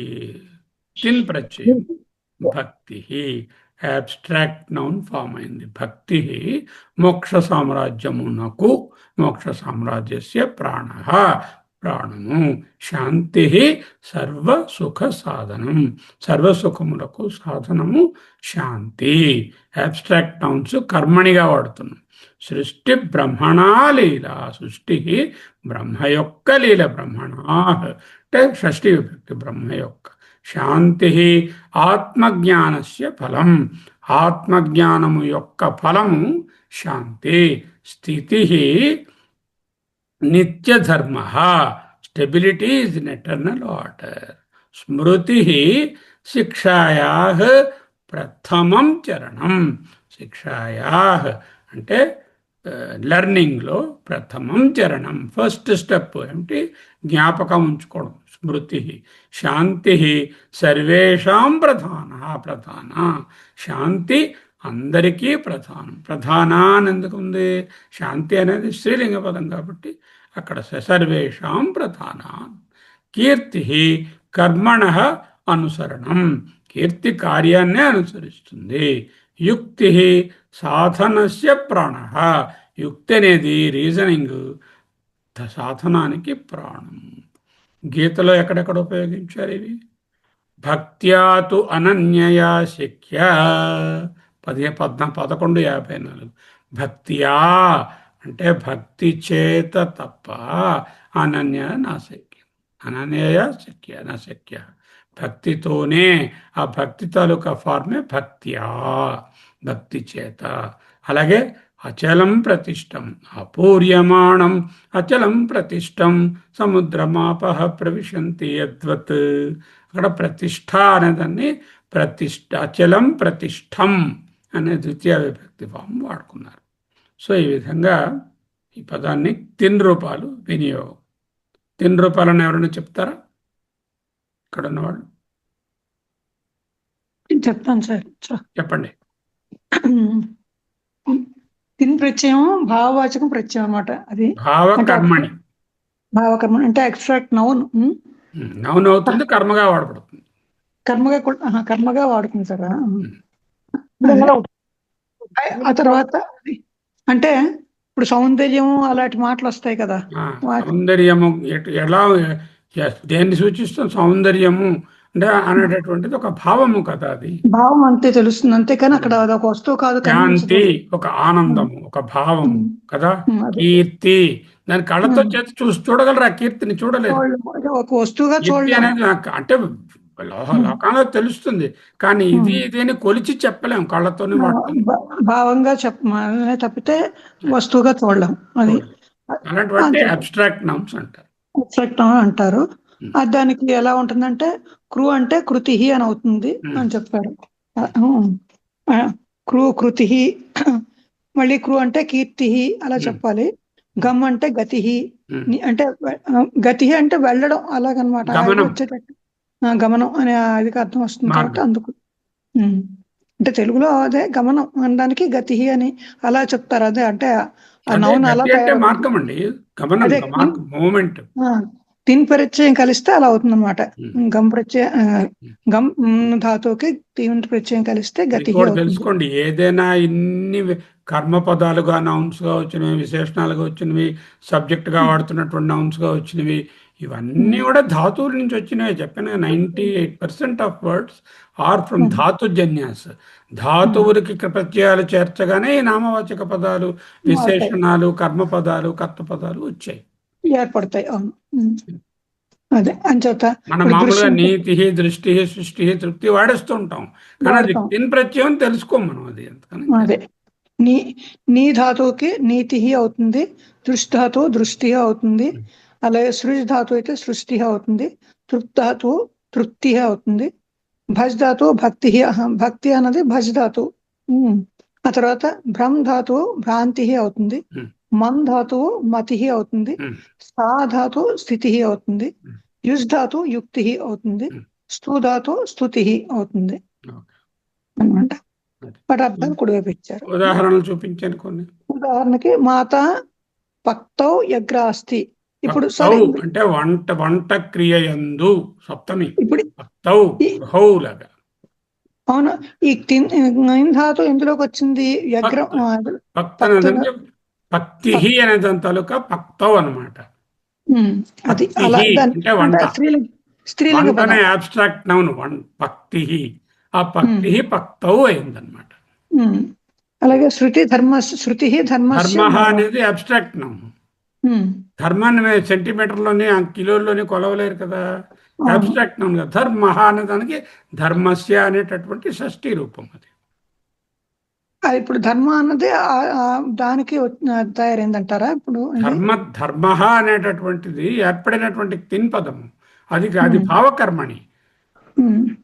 తిన్ ప్రత్యయం భక్తి అబ్స్ట్రాక్ట్ నౌన్ ఫామ్ అయింది. భక్తి మోక్ష సామ్రాజ్యమునకు, మోక్ష సామ్రాజ్యస్య ప్రాణ, ప్రాణము. శాంతి సర్వ సుఖ సాధనం, సర్వసుఖములకు సాధనము శాంతి. అబ్స్ట్రాక్ట్ నౌన్స్ కర్మణిగా వాడుతున్నాం. సృష్టి బ్రహ్మణా లీల, సృష్టి బ్రహ్మ యొక్క లీల. బ్రహ్మణా అంటే షష్ఠి విభక్తి, బ్రహ్మ యొక్క. శాంతి ఆత్మజ్ఞానస్య ఫలం, ఆత్మజ్ఞానము యొక్క ఫలము శాంతి. స్థితి నిత్యధర్మ, stability is in eternal order. స్మృతి శిక్షాయా ప్రథమం చరణం, శిక్షాయా అంటే లెర్నింగ్లో ప్రథమం చరణం, ఫస్ట్ స్టెప్ ఏమిటి? జ్ఞాపకం ఉంచుకోవడం. స్మృతి. శాంతి సర్వేషాం ప్రధాన, ప్రధాన. శాంతి అందరికీ ప్రధానం. ప్రధాన అని ఎందుకు ఉంది? శాంతి అనేది స్త్రీలింగ పదం కాబట్టి అక్కడ సర్వేషాం ప్రధాన. కీర్తి కర్మణ అనుసరణం, కీర్తి కార్యాన్నే అనుసరిస్తుంది. యుక్తి సాధనస్య ప్రాణ, యుక్తి అనేది రీజనింగ్, సాధనానికి ప్రాణం. గీతలో ఎక్కడెక్కడ ఉపయోగించారు ఇవి? భక్త్యాతు అనన్యయా శక్య 11:54. భక్తియా అంటే భక్తి చేత తప్ప, అనన్య నా శక్య, అనన్యయ శక్య నా శక్య. భక్తితోనే, ఆ భక్తి తాలూకా ఫార్మే భక్త్యా, భక్తి చేత. అలాగే అచలం ప్రతిష్టం, అపూర్యమాణం అచలం ప్రతిష్టం సముద్రమాపః ప్రవిశంతి యద్వత్. అక్కడ ప్రతిష్ట అనేదాన్ని ప్రతిష్ట, అచలం ప్రతిష్టం అనే ద్వితీయ విభక్తి ఫామ్ వాడుకున్నారు. సో ఈ విధంగా ఈ పదాన్ని తిన్ రూపాలు వినియోగం. తిన్ రూపాలను ఎవరైనా చెప్తారా ఇక్కడ ఉన్నవాళ్ళు? చెప్తాను సార్. చెప్పండి. తిన్ ప్రత్యయం భావవాచకం ప్రత్యయం అన్నమాట. అది భావకర్మణి, భావకర్మ అంటే అబ్స్ట్రాక్ట్ నౌన్. నౌన్ అవుతుంది, కర్మగా వాడబడుతుంది. కర్మగా కర్మగా వాడుతుంది సార్. ఆ తర్వాత అంటే ఇప్పుడు సౌందర్యం అలాంటి మాటలు వస్తాయి కదా. సౌందర్యము ఎలా, దేన్ని సూచిస్తుంది? సౌందర్యము అంటే అనేటటువంటిది ఒక భావము కదా, అది భావం అంతే తెలుస్తుంది, అంతేకాని అక్కడ ఒక వస్తువు కాదు. శాంతి ఒక ఆనందము, ఒక భావము కదా. కీర్తి దాని కళ్ళతో చేతి చూడగలరా? కీర్తిని చూడలేదు. ఒక వస్తువుగా చూడలేదు అంటే లోకంలో తెలుస్తుంది, కానీ ఇదేని కొలిచి చెప్పలేం, కళ్ళతోనే భావంగా తప్పితే వస్తువుగా చూడలేం. అది అలాంటి అబ్స్ట్రాక్ట్ నౌన్స్ అంటారు. అబ్స్ట్రాక్ట్ నౌన్ అంటారు. దానికి ఎలా ఉంటుందంటే క్రూ అంటే కృతి అని అవుతుంది అని చెప్పారు. కృతి, మళ్ళీ క్రూ అంటే కీర్తి అలా చెప్పాలి. గమ్ అంటే గతి, అంటే గతి అంటే వెళ్ళడం అలాగనమాట, వచ్చేటట్టు గమనం అనే అది అర్థం వస్తుంది కాబట్టి అందుకు. అంటే తెలుగులో అదే గమనం అనడానికి గతి అని అలా చెప్తారు. అదే అంటే నౌన్ అలా మార్గం అండి, మూమెంట్. తిన్ ప్రత్యయం కలిస్తే అలా అవుతుంది అనమాట. గమ్ ప్రత్యయం, గమ్ ధాతువుకి తిన్ ప్రత్యయం కలిస్తే గతి. తెలుసుకోండి, ఏదైనా ఇన్ని కర్మ పదాలుగా నౌన్స్ గా వచ్చినవి, విశేషణాలుగా వచ్చినవి, సబ్జెక్ట్ గా వాడుతున్నటువంటి నౌన్స్ గా వచ్చినవి, ఇవన్నీ కూడా ధాతువుల నుంచి వచ్చినవి. చెప్పిన 98% ఆఫ్ వర్డ్స్ ఆర్ ఫ్రమ్ ధాతుజన్యాస్. ధాతువులకి ప్రత్యయాలు చేర్చగానే ఈ నామవాచక పదాలు, విశేషణాలు, కర్మ పదాలు, కర్త పదాలు వచ్చాయి, ఏర్పడతాయి. అవును. అదే అంచేత మనం ఇప్పుడు మామూలుగా దృశ్యం నీతి దృష్టి సృష్టి తృప్తి వాడేస్తూ ఉంటాం, కానీ అది వాడతాం. తిన్ ప్రత్యయం తెలుసుకోం మనం అది ఎందుకని. అదే నీ నీ ధాతువుకి నీతి అవుతుంది, దృష్ ధాతువు దృష్టి అవుతుంది, అలాగే సృజ్ ధాతువు అయితే సృష్టి అవుతుంది, తృప్ ధాతువు తృప్తి అవుతుంది, భజ్ ధాతువు భక్తి భక్తి అన్నది భజ్ ధాతువు. ఆ తర్వాత భ్రమ్ ధాతువు భ్రాంతి అవుతుంది, ఉమ్, మన్ ధాతువు మతి అవుతుంది, ఉమ్, సా ధాతువు స్థితి అవుతుంది, ఉమ్, యుజ్ ధాతువు యుక్తి అవుతుంది, ఉమ్. స్థూ ధాతువు స్తుతి అవుతుంది ఓకే. అన్నమాట. అది. వాటి అర్థాలు కుడివైపు ఇచ్చారు. ఉదాహరణలు చూపించాను కొన్ని. ఉదాహరణకి మాత పక్తౌ యగ్రాస్తి. ఇప్పుడు పక్తౌ సరే అంటే వంట వంట క్రియ యందు సప్తమి, ఇప్పుడు పక్తౌ ఈ గృహౌ లాగా. అవును ఈ నైన్ ధాతు ఎందులోకి వచ్చింది? యగ్ర పక్త పక్త పక్త అనేది పక్తి అనే దాని తాలూకా పక్తౌ అనమాట. అది పక్తి అలా దాని అంటే అంటే వంట. స్త్రీలింగ వంటనే పదం. అబ్స్ట్రాక్ట్ నౌన్ పక్తి, ఆ పక్తి పక్తౌ అయిందనమాట. అలాగే శృతి ధర్మస్య ధర్మ అనేది అబ్స్ట్రాక్ట్ నౌన్. ధర్మాన్ని సెంటీమీటర్లోని కిలోల్లోని కొలవలేరు కదా, అవును. అబ్స్ట్రాక్ట్ నౌన్ కదా. ధర్మ అనే దానికి ధర్మస్య అనేటటువంటి షష్ఠీ రూపం అది. అది ఇప్పుడు ధర్మ అన్నది దానికి తయారైందంటారా ఇప్పుడు? ధర్మ అనేటటువంటిది ఏర్పడినటువంటి తిన్ పదము, అది భావకర్మణి.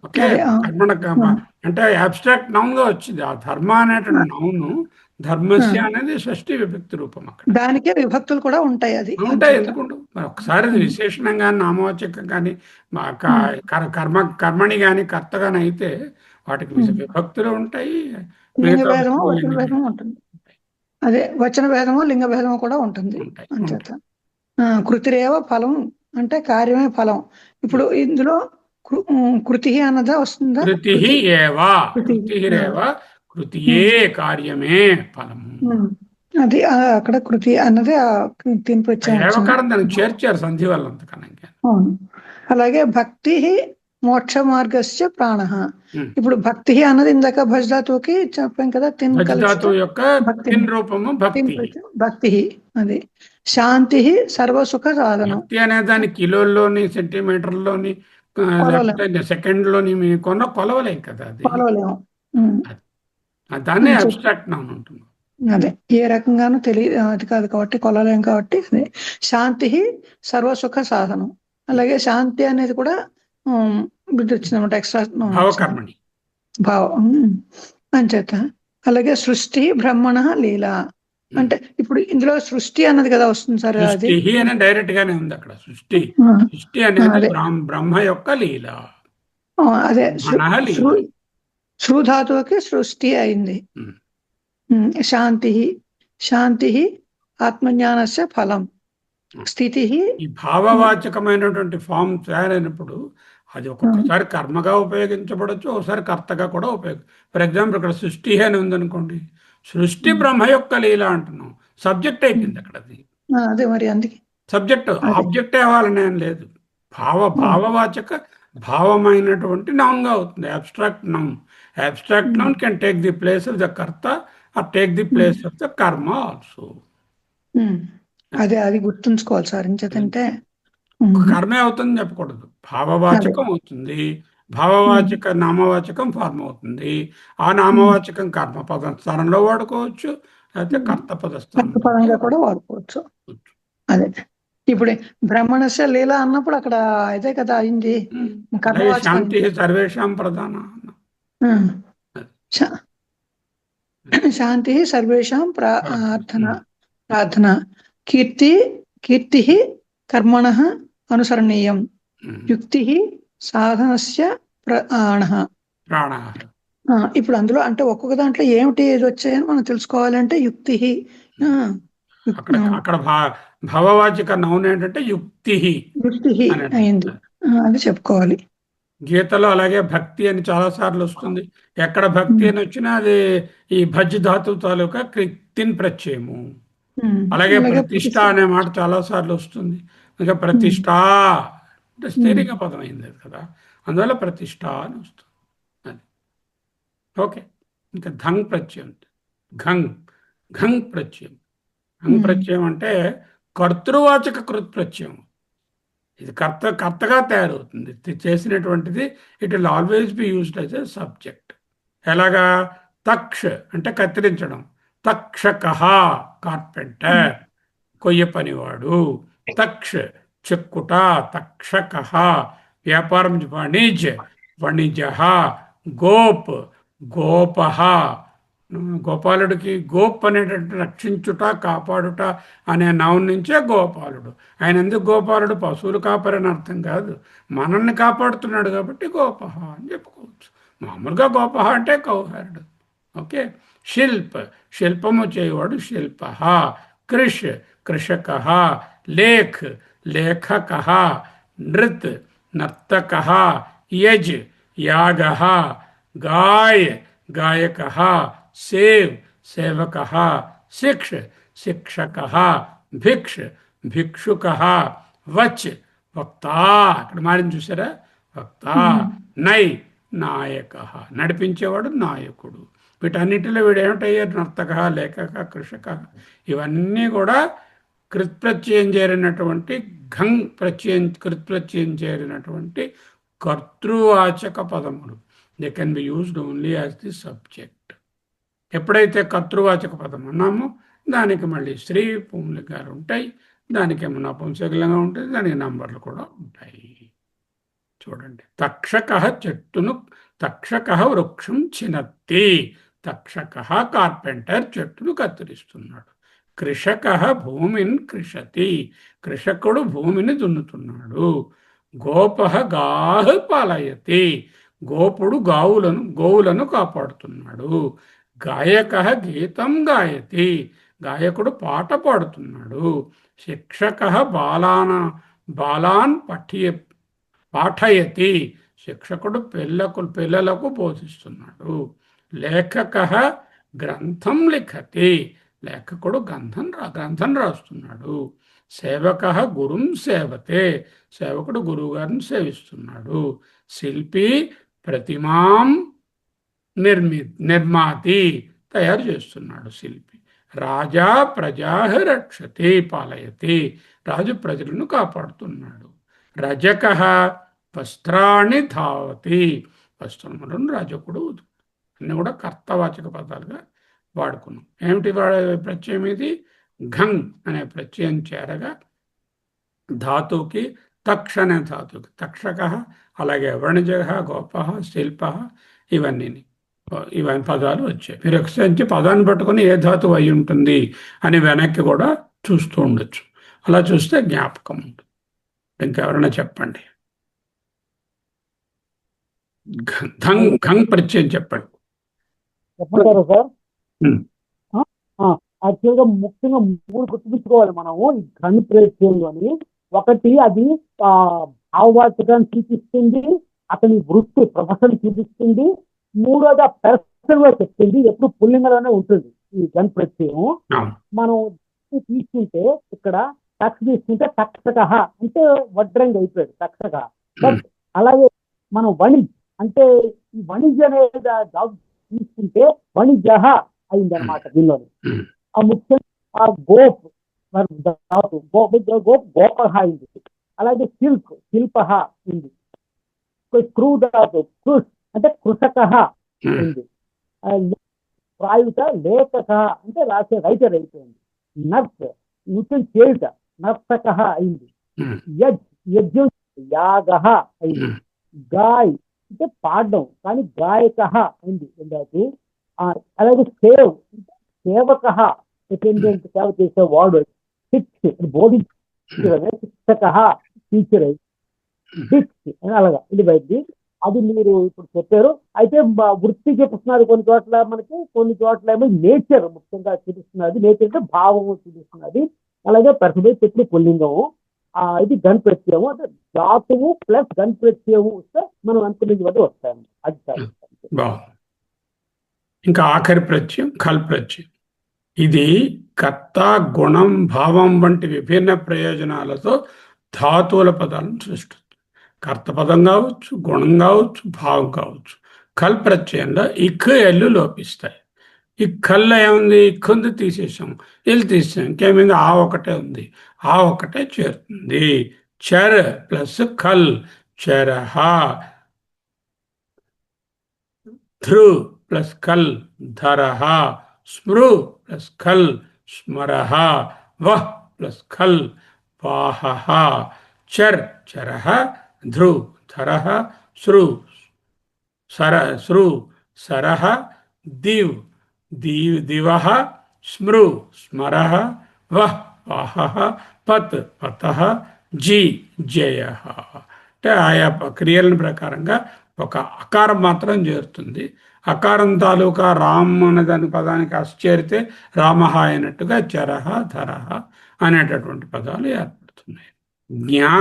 ఓకే, అదే కర్మణ అంటే అబ్స్ట్రాక్ట్ నౌన్ గా వచ్చింది. ఆ ధర్మ అనేటువంటి నౌను ధర్మస్య అనేది షష్ఠీ విభక్తి రూపం. అక్కడ దానికే విభక్తులు కూడా ఉంటాయి. అది ఉంటాయి, ఎందుకుంటు మరి ఒకసారి అది విశేషణంగా నామవాచకం కానీ కర్మణి కానీ కర్త కానీ అయితే వాటికి విభక్తులు ఉంటాయి. లింగ మిగతా భేదము వస్తువులు వచన లింగ భేదము ఉంటుంది. అదే వచన భేదము లింగ భేదము కూడా ఉంటుంది. ఉంటాయి. అంచేత కృతిరేవ ఫలం అంటే కార్యమే ఫలం. ఇప్పుడు ఇందులో కృతి అన్నదా వస్తుందా? కృతి ఏవా కృతిరేవ కృతియే కార్యమే ఫలము. అది అక్కడ కృతి అన్నది తినిపి వచ్చాము. ఏవకారం దానికి చేర్చారు సంధి వల్ల అంతకన్నా. అవును. అలాగే భక్తి మోక్ష మార్గస్య ప్రాణ. ఇప్పుడు భక్తి అన్నది ఇందాక భజధాతువుకి చెప్పాం కదా, తిన్ భజధాతు యొక్క తిన్ రూపము భక్తి. భక్తి అది శాంతి సర్వసుఖ సాధనం. భక్తి అనే దాని కిలోల్లోని సెంటీమీటర్లోని లేకపోతే సెకండ్లోని కొలవలేం కదా, అది కొలవలేము. దాన్నే అబ్స్ట్రాక్ట్ నౌన్ ఉంటుంది. అదే ఏ రకంగానూ తెలియదు, అది కాదు కాబట్టి కొలలేం కాబట్టి అదే శాంతి సర్వసుఖ సాధనం. అలాగే శాంతి అనేది కూడా బుద్ధి వచ్చిందన్నమాట, ఎక్స్ట్రా భావకర్మణి భావం అంచేత. అలాగే సృష్టి బ్రహ్మణ లీల అంటే ఇప్పుడు ఇందులో సృష్టి అన్నది కదా వస్తుంది సార్. అది సృష్టి అనే డైరెక్ట్ గానే ఉంది అక్కడ. సృష్టి అనేది బ్రహ్మ యొక్క లీల. అదే శ్రుధాతువుకి సృష్టి అయింది. శాంతి ఆత్మజ్ఞానస్య ఫలం. స్థితి ఈ భావవాచకమైనటువంటి ఫామ్ తయారైనప్పుడు అది ఒక్కొక్కసారి కర్మగా ఉపయోగించబడచ్చు, ఒకసారి కర్తగా కూడా ఫర్ ఎగ్జాంపుల్ ఇక్కడ సృష్టి అని ఉందనుకోండి, సృష్టి బ్రహ్మ యొక్క లీల అంటున్నాం, సబ్జెక్ట్ అయిపోయింది అక్కడ. అది అదే మరి అందుకే సబ్జెక్ట్ ఆబ్జెక్ట్ అవ్వాలని ఏం లేదు. భావవాచక భావమైనటువంటి నౌన్ గా అవుతుంది. Abstract noun can take the place of the కర్త or take the place of the కర్మ ఆల్సో. అదే అది గుర్తుంచుకోవాలి సార్. ఇంచేతంటే కర్మే అవుతుంది చెప్పకూడదు, భావవాచకం అవుతుంది. భావవాచక నామవాచకం ఫార్మ్ అవుతుంది. ఆ నామవాచకం కర్మ పద స్థానంలో వాడుకోవచ్చు, అయితే కర్త పదంగా కూడా వాడుకోవచ్చు. అదే ఇప్పుడు బ్రాహ్మణస్య లీల అన్నప్పుడు అక్కడ అదే కదా అయింది. శాంతి సర్వేషాం ప్రధాన. శాంతి సర్వేషాం ప్రార్థన. కీర్తి కర్మణ అనుసరణీయం. యుక్తి సాధనస్య ప్రాణ. ఇప్పుడు అందులో అంటే ఒక్కొక్క దాంట్లో ఏమిటి ఏది వచ్చాయని మనం తెలుసుకోవాలంటే యుక్తి. అక్కడ భావవాచక నౌన్ ఏంటంటే యుక్తి అయింది, అది చెప్పుకోవాలి. గీతలో అలాగే భక్తి అని చాలా సార్లు వస్తుంది. ఎక్కడ భక్తి అని వచ్చినా అది ఈ భజ్ ధాతు తాలూకా తిన్ ప్రత్యయము. అలాగే ప్రతిష్ట అనే మాట చాలా సార్లు వస్తుంది. ఇంకా ప్రతిష్ట అంటే స్థిరీక పదం అయింది కదా, అందువల్ల ప్రతిష్ట అని వస్తుంది. అది ఓకే. ఇంకా ధంగ్ ప్రత్యయం, ఘంగ్ ప్రత్యయం. ఘంగ్ ప్రత్యయం అంటే కర్తృవాచక కృత్ ప్రత్యయం. ఇది కర్తగా తయారవుతుంది. ఇది చేసినటువంటిది it will always be used as a subject. ఎలాగా? తక్ష అంటే కత్తిరించడం, తక్షకః కార్పెంటర్ కొయ్య పనివాడు, తక్ష చెక్కుట, తక్షకః వ్యాపారం, వణిజః గోప్ గోపః గోపాలుడికి గోప్ అనేటటువంటి రక్షించుట కాపాడుట అనే నౌన్ నుంచే గోపాలుడు. ఆయన ఎందుకు గోపాలుడు? పశువులు కాపరని అర్థం కాదు, మనల్ని కాపాడుతున్నాడు కాబట్టి గోపః అని చెప్పుకోవచ్చు. మామూలుగా గోపః అంటే కౌహారుడు. ఓకే. శిల్పము చేయవాడు శిల్పః, కృషకః, లేఖకః, నర్తకః, యాగః, గాయకః, సేవకః, శిక్షకః, భిక్షుకః, వక్త అక్కడ మారిని చూసారా? వక్త. నాయకః నడిపించేవాడు నాయకుడు. వీటన్నిటిలో వీడు ఏమిటయ్యారు? నర్తక, లేఖక, కృషక. ఇవన్నీ కూడా కృత్ప్రత్యయం చేరినటువంటి కృత్ప్రత్యయం చేరినటువంటి కర్తృవాచక పదములు. They can be used only as the subject. ఎప్పుడైతే కర్తృవాచక పదం అన్నామో దానికి మళ్ళీ స్త్రీ పుంలింగాలు ఉంటాయి, దానికి ఏమో నపుంసకలింగం ఉంటుంది, దానికి నంబర్లు కూడా ఉంటాయి. చూడండి, తక్షక వృక్షం చినత్తి. తక్షక కార్పెంటర్ చెట్టును కత్తిరిస్తున్నాడు. కృషక భూమిని కృషతి, కృషకుడు భూమిని దున్నుతున్నాడు. గోప గాహ పాలయతి, గోపుడు గోవులను కాపాడుతున్నాడు. గాయక గీతం గాయతి, గాయకుడు పాట పాడుతున్నాడు. శిక్షక బాలాన్ పాఠయతి, శిక్షకుడు పిల్లలకు బోధిస్తున్నాడు. లేఖక గ్రంథం లిఖతి, లేఖకుడు గ్రంథం రాస్తున్నాడు. సేవక గురుం సేవతే, సేవకుడు గురువుగారిని సేవిస్తున్నాడు. శిల్పి ప్రతిమాం నిర్మాతి, తయారు చేస్తున్నాడు శిల్పి. రాజా ప్రజా రక్షతి పాలయతి, రాజు ప్రజలను కాపాడుతున్నాడు. రజక వస్త్రాన్ని ధావతి, వస్త్రములను రజకుడు. అన్నీ కూడా కర్తవాచక పదాలుగా వాడుకున్నాం. ఏమిటి ప్రత్యయం? ఇది ఘంగ్ అనే ప్రత్యయం చేరగా ధాతువుకి తక్ష అనే ధాతువుకి తక్షక, అలాగే వణిజ, గోప, శిల్ప, ఇవన్నీ పదాలు వచ్చాయి. మీరు ఒకసారి పదాన్ని పట్టుకొని ఏ ధాతువు అయి ఉంటుంది అని వెనక్కి కూడా చూస్తూ ఉండొచ్చు. అలా చూస్తే జ్ఞాపకం ఉంటుంది. ఇంకెవరైనా చెప్పండి. ఘంగ్ ప్రత్యయం చెప్పండి. చెప్పంటారా సార్? యాక్చువల్గా ముఖ్యంగా 3 గుర్తుంచుకోవాలి మనము ఈ ఘన్ ప్రత్యయంలోని. ఒకటి, అది భావవాచకాన్ని చూపిస్తుంది, అతని వృత్తి ప్రొఫెషన్ చూపిస్తుంది. మూడోది ఆ పర్సన్ గా చెప్తుంది. ఎప్పుడు పుల్లింగలోనే ఉంటుంది ఈ ఘన్ ప్రత్యయం. మనం తీసుకుంటే ఇక్కడ టక్స్ తీసుకుంటే తక్షక అంటే వడ్రంగి అయిపోయాడు తక్షక. బట్ అలాగే మనం వణిజ్ అంటే ఈ వణిజ్ అనే జాబ్ తీసుకుంటే వణిజహ అయిందనమాట దీనిలోని. ఆ ముఖ్యంగా ఆ గోప్ గోపహ అయింది. అలాగే శిల్పహ ఉంది. క్రూ కృష్ అంటే కృషక ఉంది. ప్రాయుత లేఖక అంటే రాసే రైటర్ అయిపోయింది. నర్స్ నృత్యం చేయుట నర్తక అయింది. యజ్ఞం యాగ అయింది. గాయ్ అంటే పాడడం కానీ గాయక అయింది. అలాగే సేవ్ అంటే సేవక, డిపెండెంట్ సేవ చేసే వాడు. శిక్షక టీచర్ అయింది. అలాగా ఇది బయటిది. అది మీరు ఇప్పుడు చెప్పారు. అయితే వృత్తి చూపిస్తున్నారు కొన్ని చోట్ల మనకి, కొన్ని చోట్ల ఏమో నేచర్ ముఖ్యంగా చూపిస్తున్నది. నేచర్ అంటే భావము చూపిస్తున్నది. అలాగే పర్సనల్ చెట్లు పుల్లింగము. ఇది ఘన్ ప్రత్యయము అంటే ధాతువు ప్లస్ ఘన్ ప్రత్యయము వస్తే మనం అనుకునేది వద్ద వస్తాము. అది సార్. ఇంకా ఆఖరి ప్రత్యయం ఖల్ ప్రత్యయం. ఇది కర్త, గుణం, భావం వంటి విభిన్న ప్రయోజనాలతో ధాతువుల పదాలను సృష్టిస్తుంది. కర్తపదం కావచ్చు, గుణం కావచ్చు, భావం కావచ్చు. ఖల్ ప్రత్యయంలో ఇక్, ఎల్లు లోపిస్తాయి. ఈ కల్లో ఏముంది? ఇక్కుంది తీసేసాం, ఎల్లు తీసేసాం, ఇంకేమైంది? ఆ ఒకటే ఉంది, ఆ ఒకటే చేరుతుంది. చర్ plus Khal చరహ, ధృ plus Khal ధరహ, స్మృ plus Khal స్మరహ, వహ్ plus Khal వాహః, చర్ చరహ, ధృ ధరహ, సృ సృ సరహ, దివ్ దివః, స్మృ స్మరః, వహ్ వాహః, పత్ పతః, జి జయః. అంటే ఆయా క్రియల ప్రకారంగా ఒక అకారం మాత్రం చేరుతుంది. అకారం తాలూకా రామ్ అనే దాని పదానికి అస్ చేరితే రామః అయినట్టుగా చరహ ధరహ అనేటటువంటి పదాలు ఏర్పడుతున్నాయి. జ్ఞా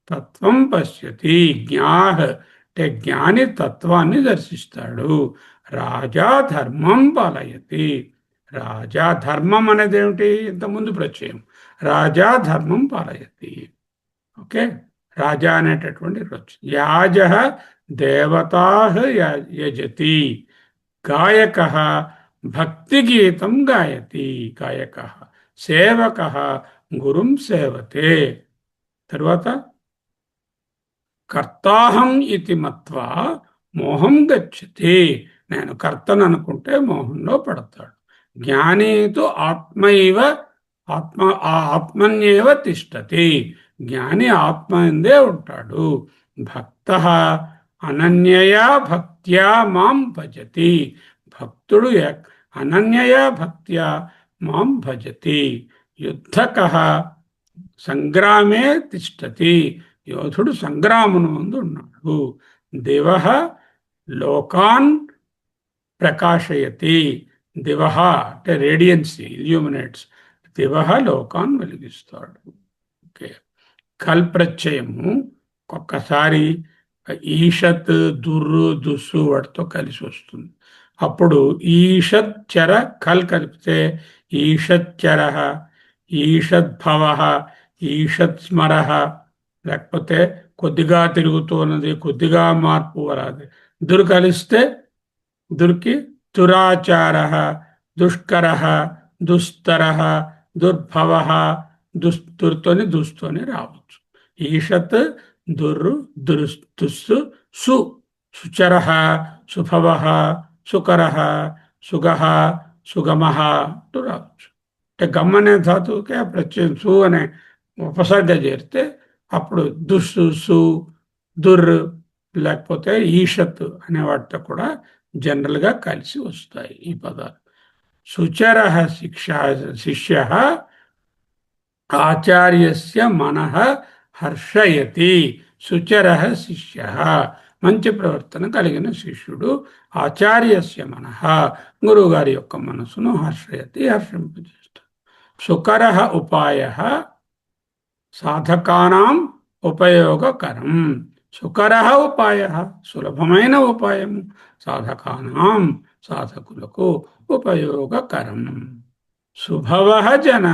తత్వం పశ్యతి, జ్ఞాహ్ అంటే జ్ఞాని తత్వాన్ని దర్శిస్తాడు. రాజా ధర్మం పాలయతి, రాజా ధర్మం అనేది ఏమిటి? ఇంతకుముందు ప్రత్యయం. రాజా ధర్మం పాలయతి. ఓకే, రాజా అనేటటువంటి వచ్చి. యాజ దేవతా యజతి, గాయక భక్తి గీతం గాయతి, గాయక సేవక గురుం సేవతే. తర్వాత కర్తాహం ఇది మత్వా మోహం గచ్చతి, నేను కర్తను అనుకుంటే మోహంలో పడతాడు. జ్ఞానీతు ఆత్మైవ ఆత్మన్యేవ తిష్టతి, జ్ఞాని ఆత్మ ఎందే ఉంటాడు. భక్త అనన్యయా భక్త్యా మాం భజతి, భక్తుడు అనన్యయా భక్త్యా మాం భజతి. యుద్ధక సంగ్రామే తిష్టతి, యోధుడు సంగ్రామం ముందు ఉన్నాడు. దివ లోకాన్ ప్రకాశయతి, దివ అంటే రేడియన్సీ, ఇల్యూమినేట్స్. దివ లోకాన్ వెలిగిస్తాడు. ఓకే, కల్ ప్రత్యయము ఒక్కొక్కసారి ఈషత్ దుర్రు దుస్సు వాటితో కలిసి వస్తుంది. అప్పుడు ఈషత్ చర కల్ కలిపితే ఈషత్ చర, ఈషద్భవ, ఈషత్ స్మర, లేకపోతే కొద్దిగా తిరుగుతున్నది, కొద్దిగా మార్పు వరాది. దుర్ కలిస్తే దుర్కి దురాచార, దుష్కర, దుస్తర, దుర్భవ, దుర్తోని దుస్తోని రావచ్చు. ఈషత్ దుర్రు దుస్సు సు, సుచర, సుభవ, సుకర, సుగ, సుగమ రావచ్చు. అంటే గమ్ అనే ధాతువుకే ప్రత్యయం సు అనే ఉపసర్గ చేరితే అప్పుడు దుస్సు సు, దుర్ లేకపోతే ఈషత్ అనే వాటితో కూడా జనరల్గా కలిసి వస్తాయి ఈ పదాలు. సుచర శిష్య ఆచార్యస్య మనః హర్షయతి, సుచర శిష్య మంచి ప్రవర్తన కలిగిన శిష్యుడు ఆచార్యస్య మనః గురువు గారి యొక్క మనసును హర్షయతి హర్షింపజేస్తాడు. సుకర ఉపాయ సాధకానాం ఉపయోగకరం, సుకర ఉపాయ సులభమైన ఉపాయము, సాధకానాం సాధకులకు ఉపయోగకరం. శుభవ జన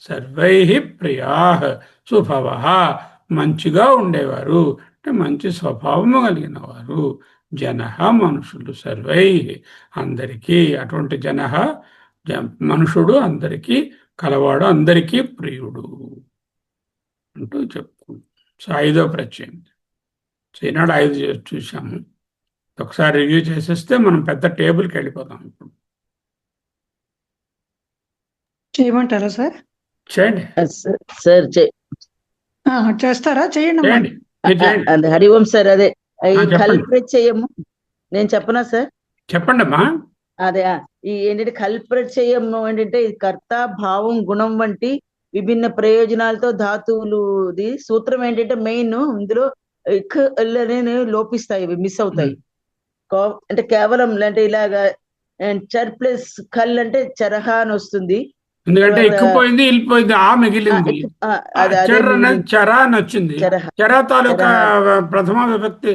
సర్వై ప్రియా, శుభవ మంచిగా ఉండేవారు అంటే మంచి స్వభావము కలిగిన వారు. జన మనుషులు, సర్వై అందరికీ, అటువంటి జన మనుషుడు అందరికీ కలవాడు, అందరికీ ప్రియుడు అంటూ చెప్పుకుంటాం. సో 5వ ప్రత్యయం. సో ఈనాడు 5 చూసాము. ఒకసారి రివ్యూ చేసేస్తే మనం పెద్ద టేబుల్కి వెళ్ళిపోతాం. ఇప్పుడు చేయమంటారా సార్? చేయండి సార్ చేస్తారా? చేయండి. అది హరి ఓం సార్. అదే ఈ చెప్పండి. కల్ప్రత్యయము నేను చెప్పనా సార్? చెప్పండి అమ్మా. అదే ఈ ఏంటంటే కల్ప్రత్యయము ఏంటంటే ఇది కర్త భావం గుణం వంటి విభిన్న ప్రయోజనాలతో ధాతువులుది సూత్రం ఏంటంటే మెయిన్ ఇందులో ఇక్ అనేది లోపిస్తాయి, మిస్ అవుతాయి. అంటే కేవలం అంటే ఇలాగా చర్ ప్లస్ కల్ అంటే చరహ అని వస్తుంది. ఎందుకంటే ఎక్కిపోయింది, వెళ్ళిపోయింది, ఆ మిగిలింది. చర అని వచ్చింది. చర తాలూకా ప్రథమ విభక్తి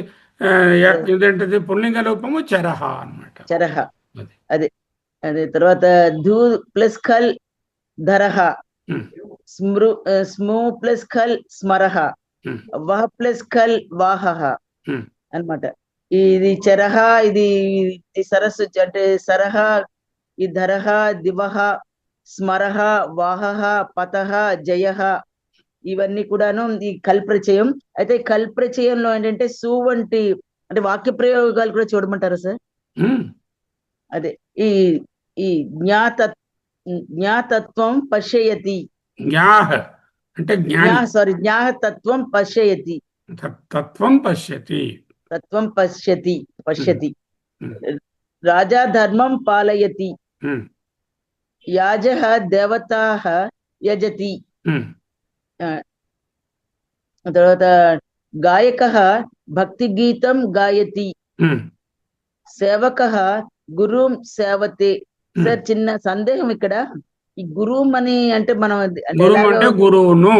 ఏంటంటే పుల్లింగ రూపము చరహ అన్నమాట. చరహ అదే అదే. తర్వాత ధూ plus Khal ధరహ, స్ము plus Khal స్మరహ, వహ plus Khal వాహహ అన్నమాట. ఇది చరహ, ఇది సరస్సు అంటే సరహ, ఈ ధరహ, దివహ, స్మరహ, వాహహ, పతహ, జయహ ఇవన్నీ కూడాను ఈ కల్ప్రచయం. అయితే ఈ కల్ప్రచయంలో ఏంటంటే సు వంటి అంటే వాక్య ప్రయోగాలు కూడా చూడమంటారా సార్? ఉమ్, అదే ఈ ఈ జ్ఞాతత్వం పశ్యయతి, జ్ఞాహ అంటే జ్ఞాని, జ్ఞాతత్వం పశ్యయతి, తత్వం పశ్యతి. తత్వం పశ్యతి పశ్యతి. ఉమ్, రాజా ధర్మం పాలయతి, ఉమ్, యాజః దేవతాః యజతి. ఉమ్, ఆ, తర్వాత గాయకః భక్తి గీతం గాయతి, ఉమ్, సేవకః గురుం సేవతే. సార్ చిన్న సందేహం ఇక్కడ, ఈ గురువు అని అంటే మనం అంటే గురువు ఎలాగో అంటే గురువును.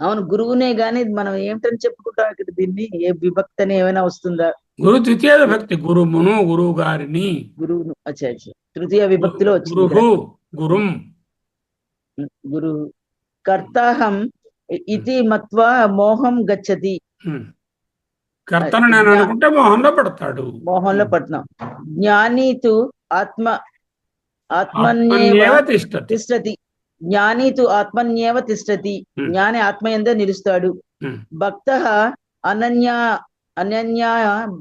అవును గురువునే గాని మనం ఏమిటని చెప్పుకుంటాం ఇక్కడ, దీన్ని ఏ విభక్తి అని ఏమైనా వస్తుందా? గురు ద్వితీయ విభక్తి, గురువును, గురువు గారిని. గురువును అచ్చా తృతీయ విభక్తిలో వచ్చింది ఇక్కడ. గురుహు, గురుం. గురు కర్తాహం ఇది మత్వా మోహం గచ్చతి. ఉమ్. కర్తను నేను అనుకుంటే మోహంలో పడతాడు. మోహంలో పట్నం. జ్ఞానీతు ఆత్మన్యేవ ఆత్మన్యేవ తిష్టతి. తిష్టతి. జ్ఞానీతు ఆత్మన్యేవ తిష్టతి. జ్ఞాని ఆత్మయందే నిలుస్తాడు. ఉమ్. భక్తః అనన్యా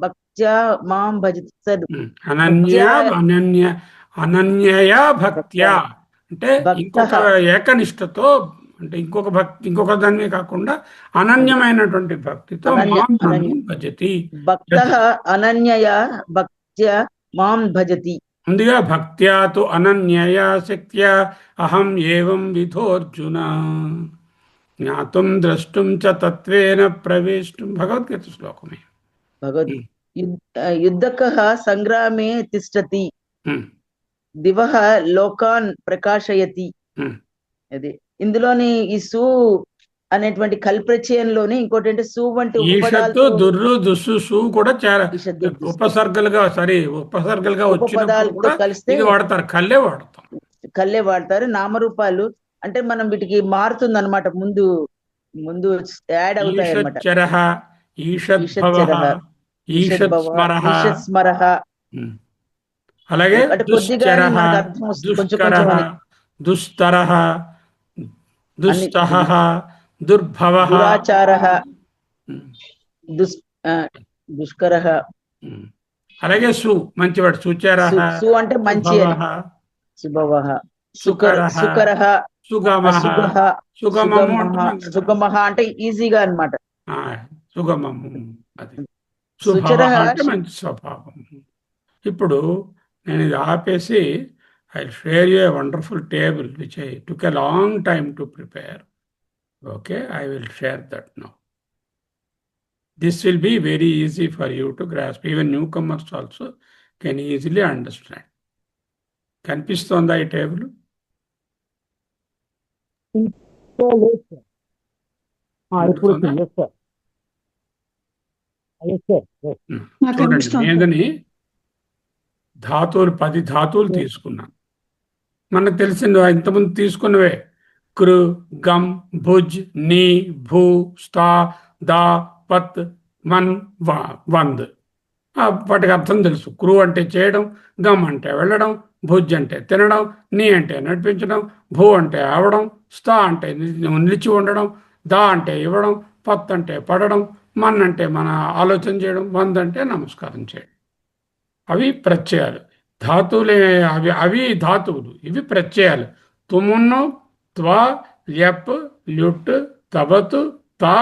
భక్త్యా మాం భజతి. సార్ అనన్యయా భక్త్యా అంటే భక్తః. ఇంకొక ఏకనిష్టతో, అంటే ఇంకొక దాన్ని కాకుండా అనన్యమైనటువంటి భక్తితో మాం నన్ను భజతి. భక్తః అనన్యయా భక్త్యా మాం భజతి. ముందుగా భక్త్యా తు అనన్యయా శక్త్యా అహం ఏవం విధోర్జున జ్ఞాతుం ద్రష్టుం చ తత్వేన ప్రవేశం. భగవద్గీత శ్లోకమే. భగవద్ యుద్ధకః సంగ్రామే తిష్టతి, ఉమ్, దివః లోకాన్ ప్రకాశయతి. ఉమ్, అది ఇందులోని ఈ సు అనేటువంటి కల్ప్రచయంలోని ఇంకోటి అంటే సు వంటి ఈషత్తు, ఉపపదాలతో దుర్రు, దుస్సు, సు కూడా చాలా ఈషద్దు, దుస్సు ఉపసర్గలుగా వచ్చినప్పుడు ఉపపదాలతో కూడా కలిస్తే ఇది వాడతారు, కల్లే వాడతాం. కల్లే వాడతారు. నామరూపాలు అంటే మనం వీటికి మారుతుంది అనమాట, ముందు ముందు యాడ్ అవుతాయి అనమాట. ఈషచ్చరః, ఈషద్భవః, ఈషత్స్మరః. ఈషత్స్మరః. అలాగే అంటే కొద్దిగా దుశ్చరః, మనకు అర్థం వస్తుంది, కొంచెం దుష్కరః, కొంచెం అని. దుస్తరః, దుస్తహః, దుర్భవః. దురాచారః, దుష్కరః. అలాగే సు మంచివాడు, సుచరః, సు అంటే మంచి అని. సుభవః, సుభవః, సుకరః, సుకరః, సుగమః. సుగః, సుగమము అంటున్నాం కదా. సుగమః అంటే ఈజీగా అన్నమాట. ఆ, సుగమము. అది సుచరః సుభవ అంటే మంచి స్వభావం. ఇప్పుడు నేను ఇది ఆపేసి I share you a wonderful table which I took a long time to prepare. Okay, I will share that now. This will be very easy for you to grasp. Even newcomers also can easily understand. కనిపిస్తోందా ఈ table? ఇప్పుడు yes sir. Yes sir. Yes. నాకు చూడండి, అనిపిస్తుంది. మీదని ధాతువులు 10 ధాతువులు తీసుకున్నాను. మనకు తెలిసింది ఇంతకుముందు తీసుకున్నవే కృ, గం, భుజ్, నీ, భూ, స్థా, దా, పత్, మన్, వంద్. వాటికి అర్థం తెలుసు. క్రూ అంటే చేయడం, గమ్ అంటే వెళ్ళడం, భుజ్ అంటే తినడం, నీ అంటే నడిపించడం, భూ అంటే ఆవడం, స్థా అంటే నిలిచి ఉండడం, దా అంటే ఇవ్వడం, పత్ అంటే పడడం, మన్ అంటే మన ఆలోచన చేయడం, వంద్ అంటే నమస్కారం చేయడం. అవి ప్రత్యయాలు. ధాతువులే అవి ధాతువులు, ఇవి ప్రత్యయాలు. తుమున్ను, త్వా, ల్యప్, ల్యుట్, తబతు, తా,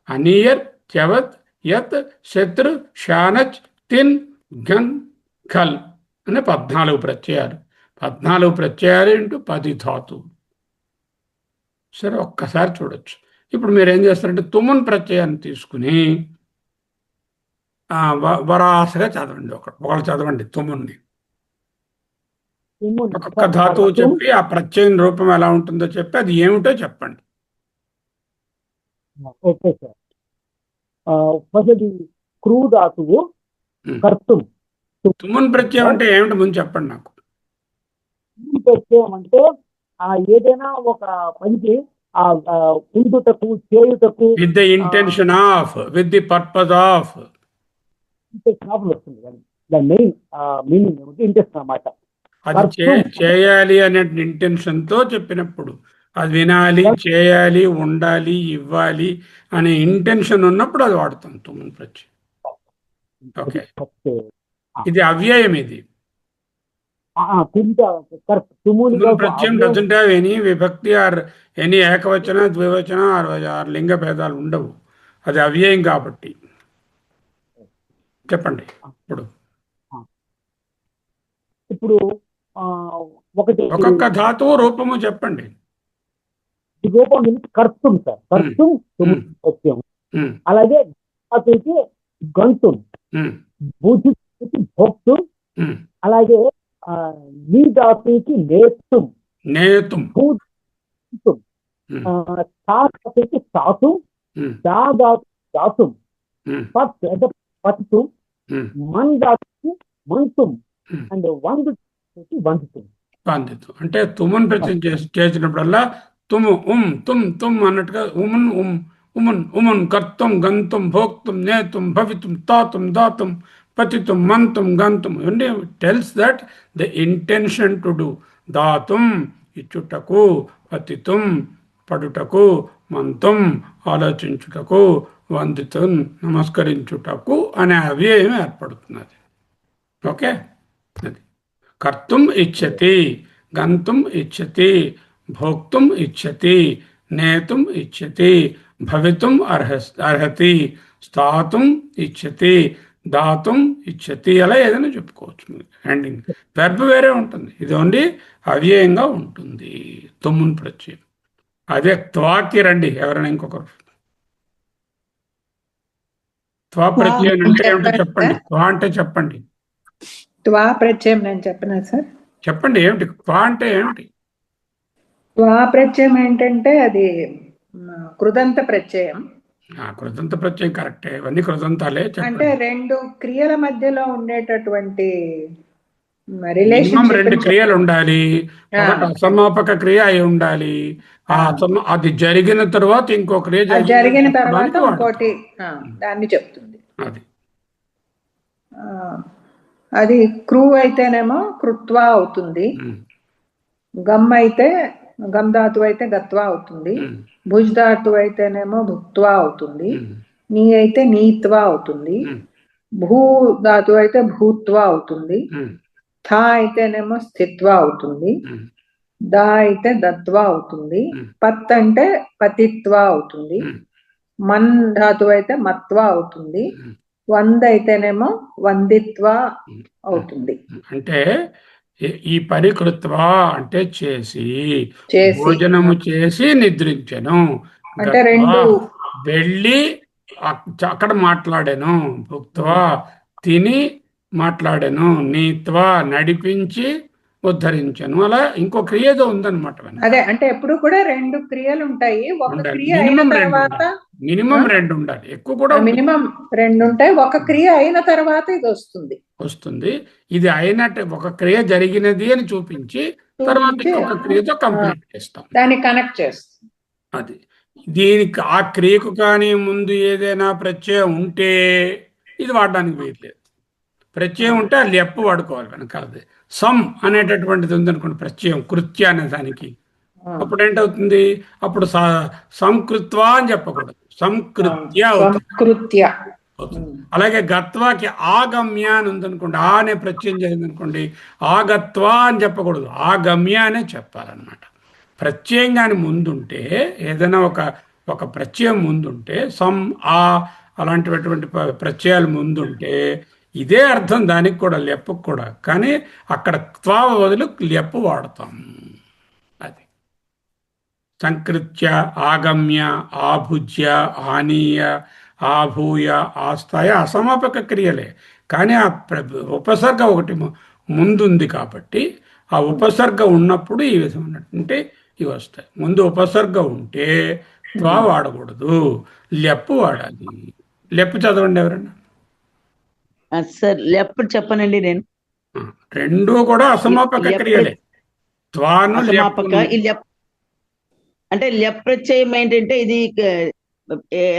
అనియర్, చెవత్, యత్, శత్రు, షానచ్, తిన్, గన్, ఖల్ అనే 14 ప్రత్యయాలు. 14 ప్రత్యయాలు ఇంటూ 10 ధాతువులు. సరే, ఒక్కసారి చూడొచ్చు. ఇప్పుడు మీరు ఏం చేస్తారంటే తుమున్ ప్రత్యయాన్ని తీసుకుని వరాసగా చదవండి. ఒకళ్ళు చదవండి తుమున్ని. ఒక్కొక్క ధాతువు చెప్పి ఆ ప్రత్యయం రూపం ఎలా ఉంటుందో చెప్పి అది ఏమిటో చెప్పండి. Okay sir. ఫస్ట్ క్రూ ధాతువు కర్తం. తుమున్ ప్రత్యయం అంటే ఏమిటి ముందు చెప్పండి నాకు. ప్రత్యయం అంటే ఏదైనా ఒక పనికి ఉండుటకు, చేయుటకు, with the intention of, with the purpose of. వస్తుంది. దాని మెయిన్ మీనింగ్ ఇంట్రెస్ట్ అన్నమాట. అది చేయాలి అనే ఇంటెన్షన్ తో చెప్పినప్పుడు అది వినాలి, చేయాలి, ఉండాలి, ఇవ్వాలి అనే ఇంటెన్షన్ ఉన్నప్పుడు అది వాడతాం తుమ్మున్ ప్రత్యయం. Okay, okay. ఇది అవ్యయం. ఇది కరెక్ట్. తుమ్మున్ ప్రత్యయం డజంట్ హ్యావ్ ఎనీ విభక్తి ఆర్ ఎనీ ఏకవచన, ద్వివచన ఆర్ లింగ భేదాలు ఉండవు. అది అవ్యయం కాబట్టి. చెప్పండి. ఇప్పుడు ఒకటి ఒక్కొక్క ధాతువు రూపము చెప్పండి. రూపం కర్తం సార్, కర్తం తుమ్మున్ ప్రత్యయం. అలాగే ధాతువుకి గంతుం, భూజికి భోక్తం, అలాగే నీ ధాతువుకి నేత్తం, భూతం, తా ధాతువుకి తాతం, దా ధాతు దాతం, పత్ అంటే పత్తుం, మన్ ధాతువుకి మంతుం, అండ్ వందు వందితం. అంటే తుమున్ ప్రత్యయం చేసినప్పుడల్లా తుము తుమ్ అన్నట్టుగా ఉమున్ కర్తం, గంతం, భోక్తం, నేతం, భవితం, తాతం, దాతం, పతితం, మంతం, గంతం. అంటే tells that the intention to do. దాతం ఇచ్చుటకు, పతితం పడుటకు, మంతం ఆలోచించుటకు, వందితం నమస్కరించుటకు అనే అవ్యయం ఏర్పడుతున్నది. ఓకే, అది కర్తుం ఇచ్చతి, గంతుం ఇచ్చతి, భోక్తుం ఇచ్చతి, నేతుం ఇచ్చతి, భవితుం అర్హతి, స్థాతుం ఇచ్చతి, దాతుం ఇచ్చతి. అలా ఏదైనా చెప్పుకోవచ్చు. ఎండింగ్ వెర్బ్ వేరే ఉంటుంది, ఇది ఓన్లీ అవ్యయంగా ఉంటుంది తుమ్మున్ ప్రత్యయం. అదే త్వాకి రండి ఎవరైనా ఇంకొకరు. త్వా ప్రత్యయం అంటే ఏమిటో చెప్పండి. త్వా అంటే చెప్పండి. త్వా ప్రత్యయం నేను చెప్పనా సార్? చెప్పండి, ఏమిటి త్వా అంటే ఏమిటి? త్వా ప్రత్యయం ఏంటంటే అది కృదంత ప్రత్యయం. కృతంత ప్రత్యయం కరెక్టే, ఇవన్నీ కృతంతాలే. అంటే రెండు క్రియల మధ్యలో ఉండేటటువంటి మినిమం రెండు క్రియలు ఉండాలి. ఒకటి అసమాపక క్రియ అయి ఉండాలి. అది జరిగిన తర్వాత ఇంకో క్రియ జరిగిన తర్వాత ఇంకోటి దాన్ని చెప్తుంది. అది క్రూ అయితేనేమో కృత్వా అవుతుంది, గమ్ అయితే గమ్ ధాతు అయితే గత్వా అవుతుంది, భుజ్ ధాతు అయితేనేమో భుక్త్వా అవుతుంది, నీ అయితే నీత్వా అవుతుంది, భూ ధాతు అయితే భూత్వా అవుతుంది, థా అయితేనేమో స్థిత్వా అవుతుంది, దా అయితే దత్వా అవుతుంది, పత్ అంటే పతిత్వా అవుతుంది, మన్ ధాతు అయితే మత్వా అవుతుంది, వంద అయితేనేమో వందిత్వా అవుతుంది. అంటే ఈ పరికృత్వా అంటే చేసి, భోజనము చేసి నిద్రించను, అంటే రెండు వెళ్ళి అక్కడ మాట్లాడాను, భుక్త్వా తిని మాట్లాడాను, నీత్వా నడిపించి ఉద్ధరించను. అలా ఇంకో క్రియ ఏదో ఉందన్నమాట. అదే అంటే ఎప్పుడు కూడా రెండు క్రియలు ఉంటాయి. ఒక క్రియ అయిన తర్వాత మినిమం రెండు ఉండాలి, ఎక్కువ కూడా మినిమం రెండు ఉంటాయి. ఒక క్రియ అయిన తర్వాత ఇది వస్తుంది. ఇది అయినట్టు ఒక క్రియ జరిగినది అని చూపించి తర్వాత ఇంకొక క్రియతో కంప్లీట్ చేస్తాం, దాన్ని కనెక్ట్ చేస్తాం. అది దీనికి ఆ క్రియకు కానీ ముందు ఏదైనా ప్రత్యయం ఉంటే ఇది వాడడానికి వీల్లేదు. ప్రత్యయం ఉంటే అది ఎప్పు వాడుకోవాలి వెనకాలది. సమ్ అనేటటువంటిది ఉందనుకోండి ప్రత్యయం, కృత్య అనే దానికి, అప్పుడు ఏంటవుతుంది? అప్పుడు సంకృత్వా అని చెప్పకూడదు, సంకృత్య అవుతుంది. అలాగే గత్వాకి ఆగమ్య అని ఉందనుకోండి, ఆ అనే ప్రత్యయం జరిగిందనుకోండి, ఆగత్వా అని చెప్పకూడదు, ఆగమ్య అనే చెప్పాలన్నమాట. ప్రత్యయం కానీ ముందుంటే, ఏదైనా ఒక ప్రత్యయం ముందుంటే, సమ్ ఆ అలాంటిటువంటి ప్రత్యయాలు ముందుంటే ఇదే అర్థం దానికి కూడా, లెప్పుకు కూడా. కానీ అక్కడ త్వా బదులు లెప్పు వాడతాం. అది సంకృత్య, ఆగమ్య, ఆభుజ్య, ఆనీయ, ఆభూయ, ఆస్థాయ అసమాపక క్రియలే. కానీ ఆ ఉపసర్గ ఒకటి ముందుంది కాబట్టి ఆ ఉపసర్గ ఉన్నప్పుడు ఈ విధమైనటువంటి ఇవి వస్తాయి. ముందు ఉపసర్గ ఉంటే త్వా వాడకూడదు, లెప్పు వాడాలి. లెప్పు చదవండి ఎవరన్నా. సార్ లెప్పుడు చెప్పనండి నేను. రెండు కూడా అసమాపక క్రియలే. అంటే లెప్ ప్రత్యయం ఏంటంటే ఇది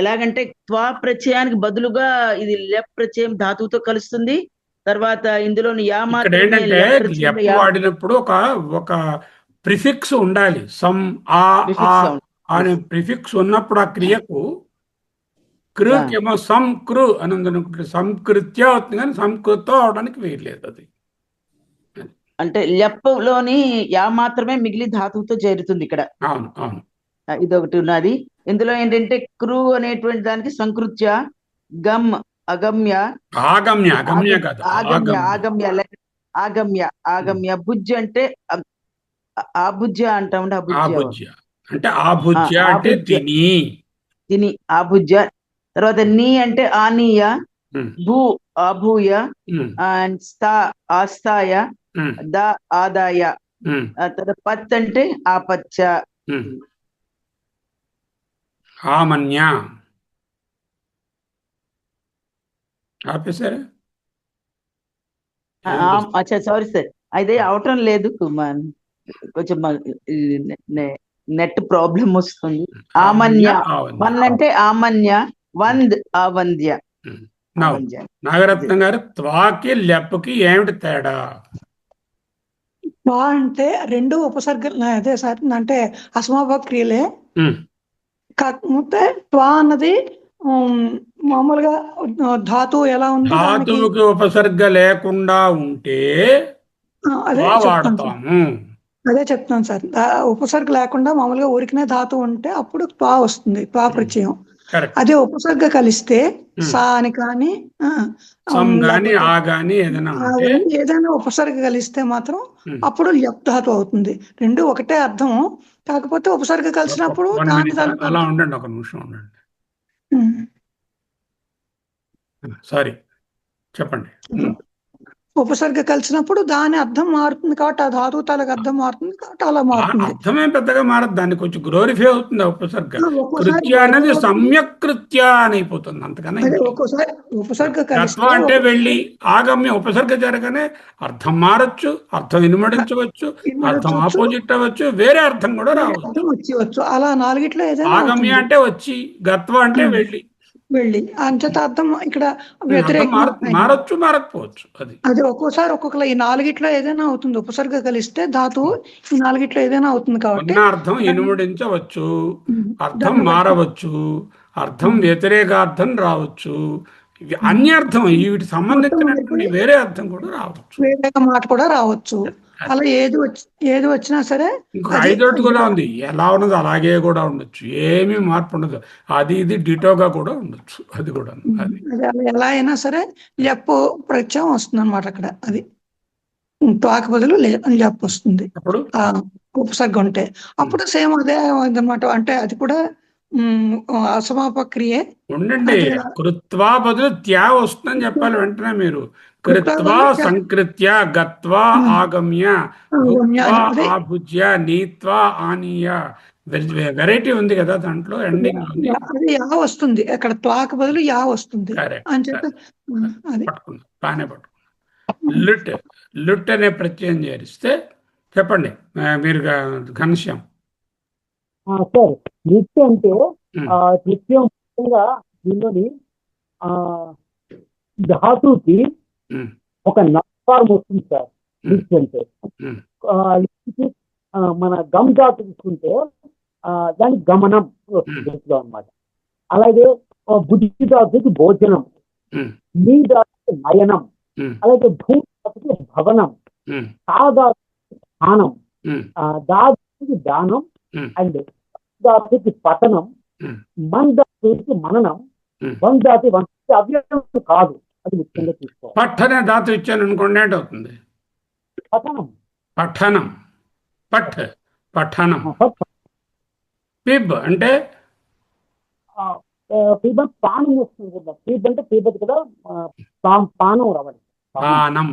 ఎలాగంటే త్వా ప్రత్యయానికి బదులుగా ఇది లెప్ ప్రత్యయం ధాతువుతో కలుస్తుంది. తర్వాత ఇందులో ఏంటంటే లెప్ వాడినప్పుడు ఒక ప్రిఫిక్స్ ఉండాలి. సమ్ ఆ Prefix ఆ sound. అనే ప్రిఫిక్స్ ఉన్నప్పుడు ఆ క్రియకు కృకేమో సంకృ అని ఉంది అనుకుంటే సంకృత్య అవుతుంది, కానీ సంకృత అవడానికి వీల్లేదు అది. అంటే లోని యా మాత్రమే మిగిలి ధాతువుతో చేరుతుంది ఇక్కడ. అవును అవును. ఇదొకటి ఉన్నది. ఇందులో ఏంటంటే క్రూ అనేటువంటి దానికి సంకృత్య, గమ్ అగమ్య, ఆగమ్య అగమ్య కాదు, ఆగమ్య ఆగమ్య. ఆగమ్య ఆగమ్య ఆగమ్య భుజ్య అంటే ఆభుజ్య అంటామంటే అభుజ్య ఆభుజ్య అంటే ఆభుజ్య అంటే ఆభుజ్య. తిని. తిని ఆభుజ్య. తర్వాత నీ అంటే ఆనీయ, ఉమ్, భూ ఆభూయ, ఉమ్, అండ్ స్థా ఆస్థాయ, ఉమ్, ద ఆదాయ, ఉమ్, తర్వాత పత్ అంటే ఆపచ్చ. ఉమ్. ఆమన్య ఆపేశారా? అచ్చా సారీ సార్, అదే అవటం లేదు, కొంచెం నెట్ ప్రాబ్లం వస్తుంది. ఆమన్య, వన్ అంటే ఆమన్య, వంద్ ఆవంద్య. ఆవంద్య. నాగరత్నం గారు, త్వాకి లెప్పకి ఏమిటి తేడా? త్వా అంటే రెండు ఉపసర్గలు, అదే సార్, అంటే అసమాపక క్రియలే. ఉమ్, కాకపోతే త్వా అన్నది మామూలుగా ధాతువు ఎలా ఉంది దానికి ధాతువుకి ఉపసర్గ లేకుండా ఉంటే అదే త్వా చెప్తాను సార్, వాడతాము. అదే చెప్తాను సార్. ఉపసర్గ లేకుండా మామూలుగా ఊరికనే ధాతువు ఉంటే అప్పుడు త్వా వస్తుంది, త్వా ప్రత్యయం. కరెక్ట్. అదే ఉపసర్గ కలిస్తే సా అని కానీ సమ్ గాని ఆ గాని ఏదైనా ఉంటే, ఏదైనా ఉపసర్గ కలిస్తే మాత్రం అప్పుడు ల్యప్ ధాతు అవుతుంది. రెండు ఒకటే అర్థం, కాకపోతే ఉపసర్గ కలిసినప్పుడు One దాని minute, తాలూకు అలా అర్థం. ఉండండి, ఒక నిమిషం ఉండండి. ఉమ్. సారీ, చెప్పండి. ఉపసర్గ కలిసినప్పుడు దాని అర్థం మారుతుంది కాబట్టి ఆ ధాతువు తాలూకు అర్థం మారుతుంది కాబట్టి అలా మారుతుంది. అర్థమేం పెద్దగా మారదు, దాన్ని కొంచెం గ్లోరిఫై అవుతుంది ఆ ఉపసర్గ. ఒక్కోసారి కృత్య అనేది గొడవ అవుతుంది. సమ్యక్ కృత్య అని అయిపోతుంది, అంతకన్నా అదే ఇంకేం. ఒక్కోసారి ఉపసర్గ గత్వ కలిస్తే అంటే వెళ్ళి, ఆగమ్య ఉపసర్గ జరగనే అర్థం మారచ్చు, అర్థం ఇనుమడించవచ్చు, అర్థం ఇనుమడించవచ్చు, ఆపోజిట్ అవ్వచ్చు, వేరే అర్థం కూడా వేరే రావచ్చు. అర్థం వచ్చి అలా నాలుగిట్లో ఏదైనా ఆగమ్య అవుతుంది. అంటే వచ్చి, గత్వ అంటే వెళ్ళి. వెళ్ళి అంచేత అర్థం ఇక్కడ అర్థం వ్యతిరేకం. మారచ్చు, మారకపోవచ్చు. అది అది ఒక్కోసారి ఒక్కొక్కరు ఈ నాలుగిట్లో ఏదైనా అవుతుంది. ఉపసర్గ కలిస్తే ధాతువు ఈ నాలుగిట్లో ఏదైనా అవుతుంది కాబట్టి ఉన్న అర్థం ఇనుమడించవచ్చు, అర్థం దాన్ని బట్టి మారవచ్చు, అర్థం వ్యతిరేకార్థం రావచ్చు, ఇవి అన్యర్థం, వీటి సంబంధించినటువంటి వేరే అర్థం కూడా రావచ్చు. వేరే మాట కూడా రావచ్చు. అలా ఏది వచ్చినా సరే ఇంకొక ఐదోటి కూడా ఉంది, ఎలా ఉన్నది అలాగే కూడా ఉండొచ్చు, ఏమీ మార్పు ఉండదు, అది ఇది డిటోగా కూడా ఉండొచ్చు. అది కూడా అది అది అలా ఎలా అయినా సరే లెప్పు ప్రత్యయం వస్తుంది అనమాట అక్కడ. అది త్వాకు బదులు లెప్ వస్తుంది అప్పుడు ఆ ఉపసర్గ ఉంటే. అప్పుడు సేమ్ అదే అన్నమాట. అంటే అది కూడా అసమాపక క్రియే. ఉండండి, కృత్వా బదులు త్యా వస్తుందని చెప్పాలి వెంటనే మీరు. కృత్వా సంకృత్య, గత్వా ఆగమ్య, భుక్త్వా ఆభుజ్య, నీత్వా ఆనీయ. వెరైటీ ఉంది కదా దాంట్లో, ఎండింగ్ ఉంది. అది యా వస్తుంది అక్కడ, త్వాకు బదులు యా వస్తుంది అని చెప్పి అది పట్టుకుందాం, బాగానే పట్టుకుందాం. లుట్ అనే ప్రత్యయం చేరిస్తే చెప్పండి మీరు, ఘనశ్యాం. సార్, నృత్యం అంటే నృత్యం ముఖ్యంగా దీనిలోని ధాతుకి ఒక నఫార్మ్ వస్తుంది సార్. నృత్యం అంటే మన గమ్ ధాతు తీసుకుంటే దానికి గమనం వస్తుంది అనమాట. అలాగే బుద్ధి ధాతుకి భోజనం, నీ ధాతుకి నయనం, అలాగే భూ ధాతుకి భవనం, తా ధాతుకి స్థానం, ధాతుకి దానం, అండ్ ధాతుకి పతనం, మన్ ధాతుకి మననం, వన్ ధాతు అవ్యయం కాదు, అది ముఖ్యంగా తీసుకోవాలి. పఠన ధాతు ఇచ్చాను అనుకోండి, ఏంటవుతుంది? పతనం. పఠనం, పఠనం. పిబ్ అంటే పీబన్ పానం వస్తుంది కదా. పీబ్ అంటే పీబత్ కదా, పానం రావాలి. పానం,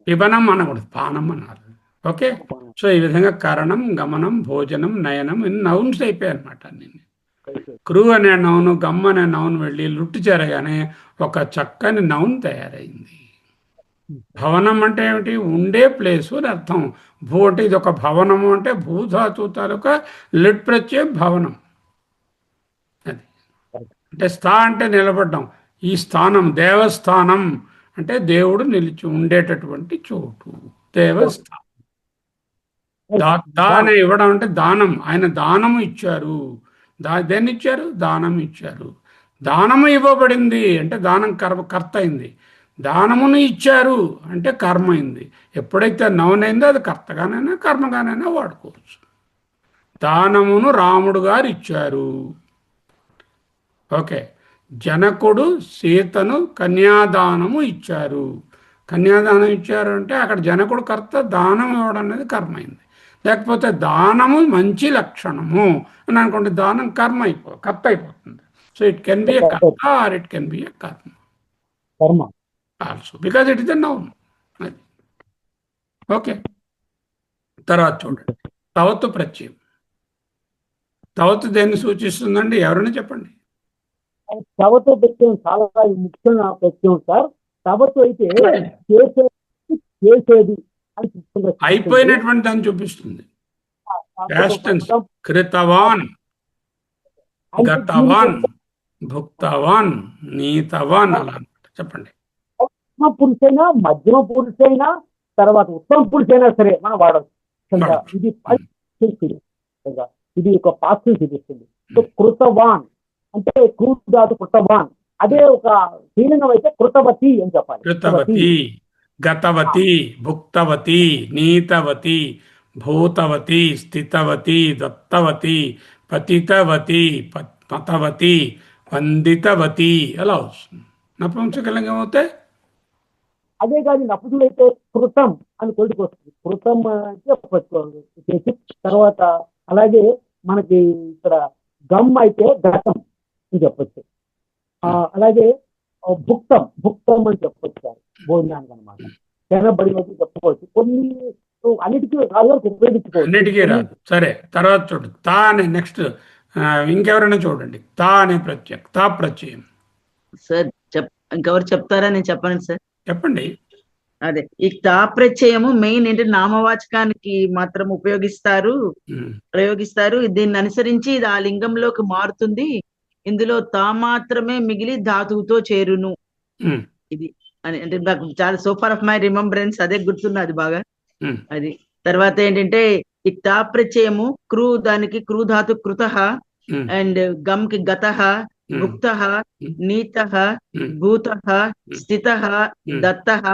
పిబనం అనకూడదు, పానం అన్నారు. ఓకే, సో ఈ విధంగా కరణం, గమనం, భోజనం, నయనం, ఇన్ని నౌన్స్ అయిపోయాయి అనమాట. నేను క్రూ అనే నౌను, గమ్ అనే నౌన్ వెళ్ళి లుట్టు చేరగానే ఒక చక్కని నౌన్ తయారైంది. భవనం అంటే ఏమిటి? ఉండే ప్లేసు అని అర్థం. భూ అంటే ఇది ఒక భవనము అంటే భూధాతు తాలూకా లిట్ ప్రత్యయం భవనం. అది అంటే స్థా అంటే నిలబడ్డం. ఈ స్థానం దేవస్థానం అంటే దేవుడు నిలిచి ఉండేటటువంటి చోటు, దేవస్థానం. దానం ఇవ్వడం అంటే దానం, ఆయన దానము ఇచ్చారు. దేన్ని ఇచ్చారు? దానం ఇచ్చారు. దానము ఇవ్వబడింది అంటే దానం కర్త అయింది. దానమును ఇచ్చారు అంటే కర్మ అయింది. ఎప్పుడైతే నౌన్ అయిందో అది కర్తగానైనా కర్మగానైనా వాడుకోవచ్చు. దానమును రాముడు గారు ఇచ్చారు. ఓకే. జనకుడు సీతను కన్యాదానము ఇచ్చారు. కన్యాదానం ఇచ్చారు అంటే అక్కడ జనకుడు కర్త, దానం ఇవ్వడం అనేది కర్మ అయింది. లేకపోతే దానము మంచి లక్షణము అని అనుకోండి, దానం కర్త అయిపోతుంది. So it can be a కర్త or it can be a కర్మ also, because it is a noun. అది ఓకే. తర్వాత చూడండి, తవతు ప్రత్యయం. తవతు దేన్ని సూచిస్తుందండి? ఎవరైనా చెప్పండి. తవతు ప్రత్యయం చాలా ముఖ్యమైన ప్రత్యయం సార్. తవతు అయితే చేసేది అని చెప్తున్నారు. అయిపోయినటువంటి దాన్ని చూపిస్తుంది. కృతవాన్, గతవాన్, భుక్తవాన్, నీతవాన్ అలా చెప్పండి. పురుషైనా, మధ్యమ పురుషైనా, తర్వాత ఉత్తమ పురుషైనా సరే మనం వాడవచ్చు. ఇది ఒక పాస్టివ్ చూపిస్తుంది. సో కృతవాన్ అంటే కృతాదు కృతవాన్. అదే ఒక హీనంగా అయితే కృతవతి అని చెప్పాలి. కృతవతి, గతవతి, భుక్తవతి, నీతవతి, భూతవతి, స్థితవతి, దత్తవతి, పతితవతి, పతవతి, వందితవతి అలా వస్తుంది. నపుంసకలింగం అవుతే అదే కానీ నపుంసకులైతే కృతం అని కొడుకొస్తుంది. కృతం చేసి తర్వాత అలాగే మనకి ఇక్కడ గమ్ అయితే గతం అని చెప్పొచ్చు. అలాగే భుక్తం అని చెప్పొచ్చు భోజనానికి అనమాట. తినబడి చెప్పుకోవచ్చు. కొన్ని అన్నిటికీ ఉపయోగించుకోవచ్చు. అన్నిటికీ రాదు. సరే, తర్వాత చూడండి తా అనే నెక్స్ట్. ఇంకెవరైనా చూడండి, తా అనే ప్రత్యయం, తా ప్రత్యయం. సార్ ఇంకెవరు చెప్తారా? నేను చెప్పండి సార్. చెప్పండి. అదే ఈ తా ప్రత్యయము మెయిన్ ఏంటి, నామవాచకానికి మాత్రం ప్రయోగిస్తారు. దీన్ని అనుసరించి ఇది ఆ లింగంలోకి మారుతుంది. ఇందులో తా మాత్రమే మిగిలి ధాతువుతో చేరును. ఇది అని అంటే నాకు చాలా సోఫార్ ఆఫ్ మై రిమెంబరెన్స్ అదే గుర్తున్నది బాగా. అది తర్వాత ఏంటంటే ఈ తా ప్రత్యయము దానికి ధాతు కృతః, అండ్ గమ్ కి గతః, భుక్తః, నీతః, భూతః, స్థితః, దత్తః,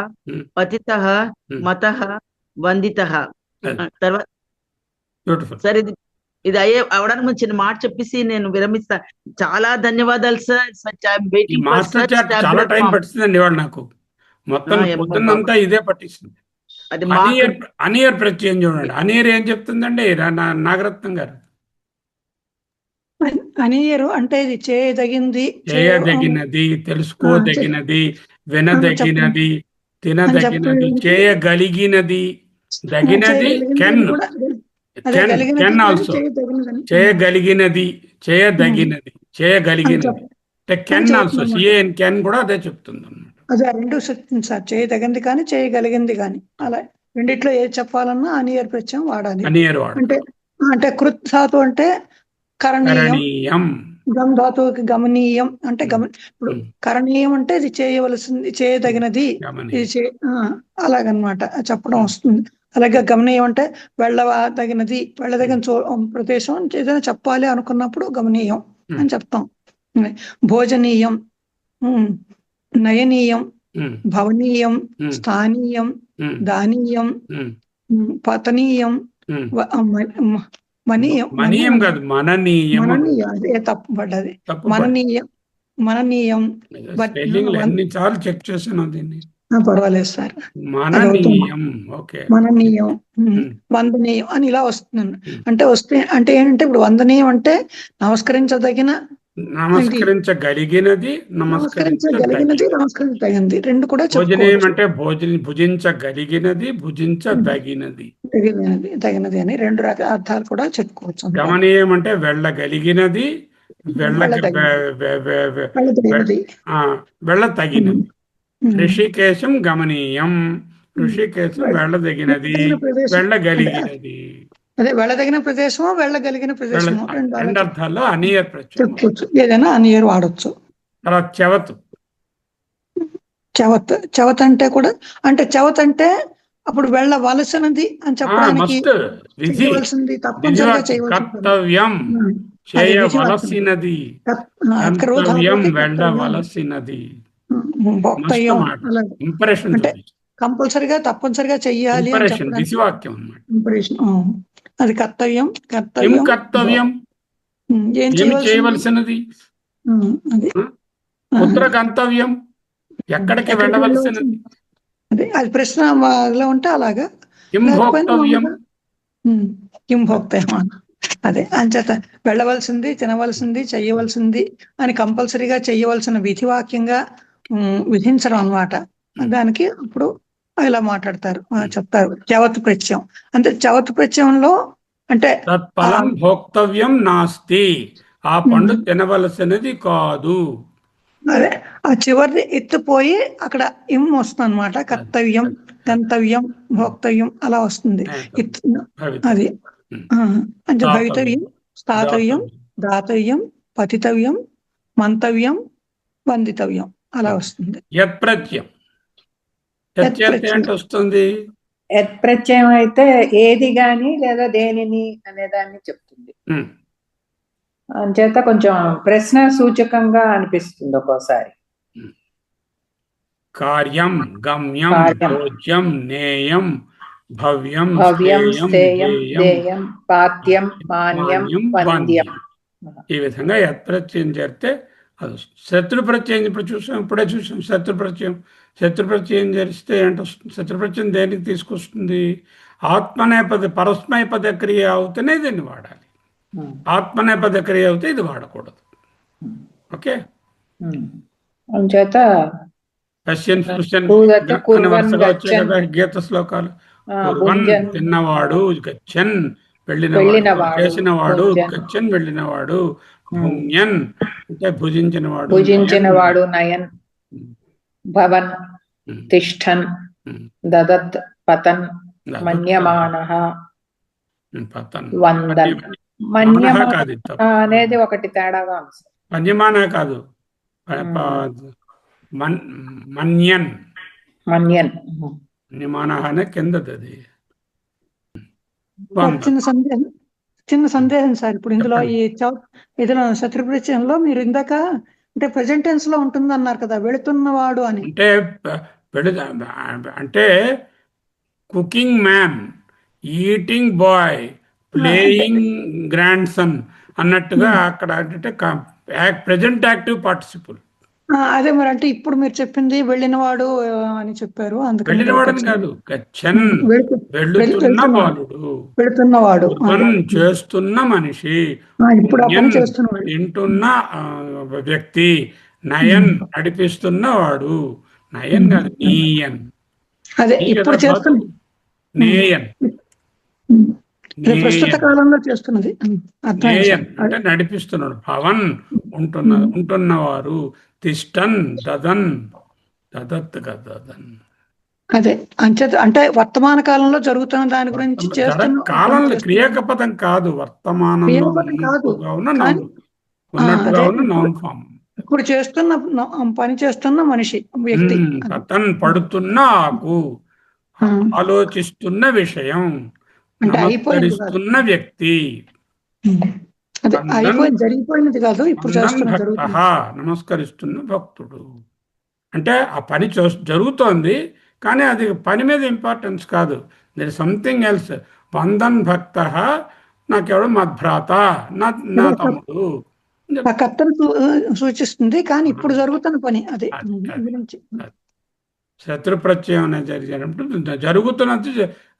పతితః, మతః, వందితః. తర్వాత సార్ ఇది అవడానికి ముందు చిన్న మాట చెప్పేసి నేను విరమిస్తా. చాలా ధన్యవాదాలు సార్. చాలా టైం పట్టిందండి ఇవాళ నాకు. మొత్తం పొద్దున్నంతా ఇదే పట్టిస్తుంది. అనియర్ ప్రత్యయం చూడండి. అనియర్ ఏం చెప్తుందండి నాగరత్నం గారు? అనియరు అంటే ఇది చేయదగినది, తెలుసుకోదగినది, వినదగినది, తినదగినది, చేయగలిగినది. దగినది కెన్ ఆల్సో. చేయగలిగినది, చేయదగినది, చేయగలిగినది కెన్ ఆల్సో. సిఏఎన్ కెన్ కూడా అదే చెప్తుంది అన్నమాట. అదే రెండు సార్, చేయదగింది కానీ చేయగలిగింది కానీ అలా రెండిట్లో ఏది చెప్పాలన్నా అనియర్ ప్రత్యయం వాడాలి. అంటే కృత్ ధాతు అంటే కరణీయం, గమ్ ధాతువుకి గమనీయం అంటే ఇప్పుడు కరణీయం అంటే ఇది చేయవలసింది, చేయదగినది, ఇది అలాగనమాట చెప్పడం వస్తుంది. అలాగే గమనీయం అంటే వెళ్ళదగినది, వెళ్ళదగిన ప్రదేశం ఏదైనా చెప్పాలి అనుకున్నప్పుడు గమనీయం అని చెప్తాం. భోజనీయం, నయనీయం, భవనీయం, స్థానీయం, దానీయం, పతనీయం, మనీయం కాదు, మననీయం. అదే తప్పు పడ్డది. మననీయం ఎన్నిసార్లు చెక్ చేశాను దీన్ని. పర్వాలేదు సార్. మననీయం, వందనీయం అని ఇలా వస్తుంది. అంటే ఏంటంటే ఇప్పుడు వందనీయం అంటే నమస్కరించగలిగినది, నమస్కరించదగినది రెండు కూడా. భోజనీయం అంటే భుజించగలిగినది, భుజించదగినది, తగినది అని రెండు రకాల అర్థాలు కూడా చెప్పుకోవచ్చు. గమనీయం అంటే వెళ్ళగలిగినది, వెళ్ళతగినది. ఋషికేశం గమనీయం, ఋషికేశం వెళ్ళదగినది, వెళ్ళగలిగినది. అదే వెళ్ళదగిన ప్రదేశము, వెళ్ళగలిగిన ప్రదేశము రెండు అర్థాల్లో అనియర్ ప్రత్యయం ఏదైనా అనియర్ వాడచ్చు. తర్వాత చెవత్ అంటే కూడా అంటే చెవత్ అంటే అప్పుడు వెళ్ళవలసినది అని చెప్పడానికి మస్ట్ విధి చేయవలసింది తప్పనిసరిగా విధివాక్యం చేయవలసింది. కర్తవ్యం అది విధివాక్యం. చేయవలసినది క్రోధ గంతవ్యం పోతే కర్తవ్యం, వెళ్ళవలసినది మస్ట్ భోక్తవ్యం మాట అలాగే. ఇంప్రెషన్ అంటే కంపల్సరిగా తప్పనిసరిగా చెయ్యాలి అని ఇంప్రెషన్ చెప్పడానికి విధివాక్యం అన్నమాట. ఇంప్రెషన్. అది కర్తవ్యం, ఏం కర్తవ్యం, కర్తవ్యం ఏం ఏమి చేయవలసింది. చేయవలసినది అది పుత్ర గంతవ్యం ఎక్కడికి వెళ్ళవలసినది అదే అది ప్రశ్న లో ఉంటే అలాగా, కిం లేకపోయినా భోక్తవ్యం కిం భోక్తవ్యం అదే అంచేత వెళ్ళవలసింది, తినవలసింది, చెయ్యవలసింది అని కంపల్సరీగా చెయ్యవలసిన విధివాక్యంగా విధించడం అన్నమాట. దానికి ఇప్పుడు ఇలా మాట్లాడతారు, చెప్తారు చవత్ ప్రత్యయం. అంటే చవత్ ప్రత్యయంలో అంటే తత్ఫలం భోక్తవ్యం నాస్తి, ఆ పండు తినవలసినది కాదు. అదే ఆ చివరిది ఎత్తిపోయి అక్కడ ఇం వస్తుంది అనమాట. కర్తవ్యం, గంతవ్యం, భోక్తవ్యం అలా వస్తుంది. అది అంటే భవితవ్యం, స్థాతవ్యం, దాతవ్యం, పతితవ్యం, మంతవ్యం, వందితవ్యం అలా వస్తుంది. యత్ ప్రత్యయం అంటే వస్తుంది. యత్ ప్రత్యయం అయితే ఏది గాని లేదా దేనిని అనేదాన్ని చెప్తుంది. అంచేత కొంచెం ప్రశ్న సూచకంగా అనిపిస్తుంది ఒక్కోసారి. కార్యం, గమ్యం, భోజ్యం, నేయం, భవ్యం, భవ్యం, స్థేయం, ధ్యేయం, దేయం, పాత్యం, మాన్యం, వంద్యం. ఈ విధంగా యత్ ప్రత్యయం చేరితే అది వస్తుంది. శత్రు ప్రత్యయం ఇప్పుడే చూసాం. శత్రు ప్రత్యయం చేరిస్తే ఏంటి వస్తుంది? శత్రు ప్రత్యయం దేనికి తీసుకొస్తుంది? ఆత్మనేపథ పరస్మైపద క్రియ అవుతేనే దీన్ని వాడాలి. ఆత్మనేపథ క్రియ అవుతే ఇది వాడకూడదు. ఓకే. అంచేత గీత శ్లోకాలు తిన్నవాడు గచ్చన్, వెళ్ళినవాడు, చేసినవాడు గచ్చన్, వెళ్ళినవాడు, భుంజన్ అంటే భుజించినవాడు, నయన్, భవన్, తిష్టన్, దదత్, పతన్, మన్యమానః, పతన్, వందన్. అనేది ఒకటి తేడాగా ఉంది. మన్యమాన కాదు, మన్యన్. మన్యమాన అనే కిందది. అది చిన్న సందేహం సార్. ఇప్పుడు ఇందులో ఇదిలో శత్రు ప్రత్యయంలో మీరు ఇందాక అంటే ప్రెజెంట్ టెన్స్ లో ఉంటుంది అన్నారు కదా, వెళుతున్నవాడు అని. అంటే cooking man, eating boy, playing grandson అన్నట్టుగా అక్కడ అంటే ప్రెజెంట్ యాక్టివ్ పార్టిసిపుల్. అదే మరి అంటే ఇప్పుడు మీరు చెప్పింది వెళ్ళినవాడు అని చెప్పారు. అందుకని వెళ్ళినవాడని కాదు, గచ్చన్ వెళుతున్న బాలుడు, వెళుతున్నవాడు, చేస్తున్న మనిషి, తింటున్న వ్యక్తి, నయన్ నడిపిస్తున్నవాడు, నయన్ కాదు నీయన్. అదే ఇప్పుడు చేస్తున్న నేయన్, ప్రస్తుత కాలంలో చేస్తున్నది అంటే నడిపిస్తున్నాడు. భవన్ ఉంటున్నవారు, తిష్టన్ దదన్, దదత్ దదన్. అదే అంటే వర్తమాన కాలంలో జరుగుతున్న దాని గురించి చేస్తున్న కాలంలో క్రియాపదం కాదు, వర్తమానంలో ఉన్నట్టుగా ఉన్న నౌన్ ఫామ్. ఇప్పుడు చేస్తున్న పని చేస్తున్న మనిషి, వ్యక్తి. పతన్ పడుతున్న ఆకు, ఆలోచిస్తున్న విషయం, నమస్కరిస్తున్న వ్యక్తి, జరిగిపోయినది కాదు, ఇప్పుడు నమస్కరిస్తున్న భక్తుడు. అంటే ఆ పని జరుగుతోంది కానీ అది పని మీద ఇంపార్టెన్స్ కాదు, దర్ ఇస్ సంథింగ్ ఎల్స్. వందన్ భక్త, నాకెవడు మద్భ్రాత, నా తమ్ముడు కర్తను సూచిస్తుంది కానీ ఇప్పుడు జరుగుతున్న పని అదే. శత్రు ప్రత్యయం అనేది జరిగినప్పుడు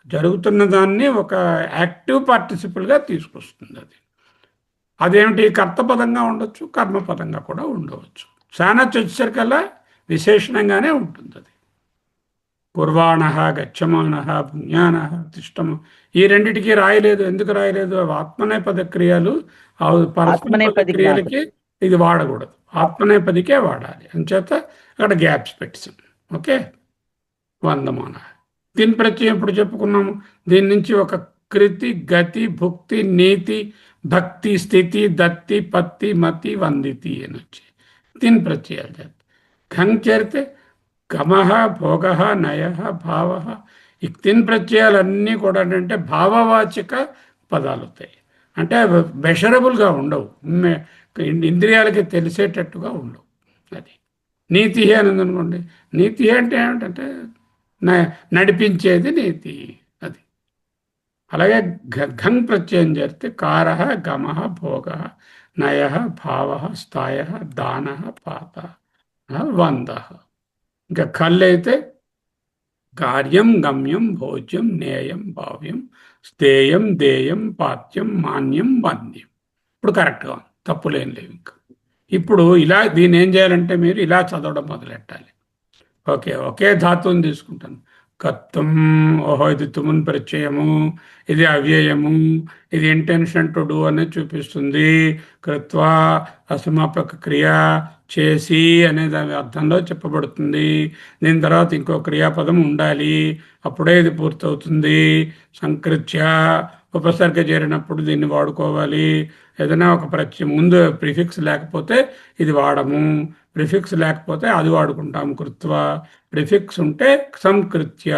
జరుగుతున్న దాన్ని ఒక యాక్టివ్ పార్టిసిపుల్గా తీసుకొస్తుంది. అదేమిటి? కర్తపదంగా ఉండొచ్చు, కర్మపదంగా కూడా ఉండవచ్చు. సానచ్ వచ్చేసరికల్లా విశేషణంగానే ఉంటుంది. అది కుర్వాణ, గచ్చమాన, పుణ్యాన, తిష్టము ఈ రెండిటికి రాయలేదు. ఎందుకు రాయలేదు? ఆత్మనేపద క్రియలు, పరస్పర క్రియలకి ఇది వాడకూడదు, ఆత్మనేపదికే వాడాలి. అంచేత అక్కడ గ్యాప్స్ పెట్టాం. ఓకే. వందమాన. దీని ప్రత్యయం ఇప్పుడు చెప్పుకున్నాము. దీని నుంచి ఒక కృతి, గతి, భుక్తి, నీతి, భక్తి, స్థితి, దత్తి, పత్తి, మతి, వందితి అని వచ్చి దీని ప్రత్యయాలు చేస్తాయి. ఖంగ్ చేరితే గమః, భోగః, నయః, భావః ఇక్తిన్ ప్రత్యయాలన్నీ కూడా ఏంటంటే భావవాచక పదాలు అవుతాయి. అంటే మెషరబుల్గా ఉండవు, ఇంద్రియాలకి తెలిసేటట్టుగా ఉండవు. అది నీతి అని ఉందనుకోండి, నీతి అంటే ఏమిటంటే నడిపించేది నీతి. అది అలాగే ఘంగ్ ప్రత్యయం చేస్తే కార గమ భోగ నయ భావ స్థాయ దాన పాత వంద. ఇంకా కళ్ళు అయితే కార్యం గమ్యం భోజ్యం నేయం భావ్యం స్థేయం దేయం పాత్యం మాన్యం వంద్యం. ఇప్పుడు కరెక్ట్గా ఉంది, తప్పులేం లేవు. ఇంకా ఇప్పుడు ఇలా దీన్ని ఏం చేయాలంటే మీరు ఇలా చదవడం మొదలెట్టాలి. ఓకే, ఒకే ధాతువుని తీసుకుంటాను. కత్తం, ఓహో ఇది తుమున్ ప్రత్యయము, ఇది అవ్యయము, ఇది ఇంటెన్షన్ టు డూ అనేది చూపిస్తుంది. కృత్వా అసమాపక క్రియ, చేసి అనే దాని అర్థంలో చెప్పబడుతుంది. దీని తర్వాత ఇంకో క్రియాపదం ఉండాలి, అప్పుడే ఇది పూర్తవుతుంది. సంకృత్య ఉపసర్గ చేరినప్పుడు దీన్ని వాడుకోవాలి. ఏదైనా ఒక ప్రత్యయం ముందు ప్రిఫిక్స్ లేకపోతే ఇది వాడము, ప్రిఫిక్స్ లేకపోతే అది వాడుకుంటాము. కృత్వ ప్రిఫిక్స్ ఉంటే సంకృత్య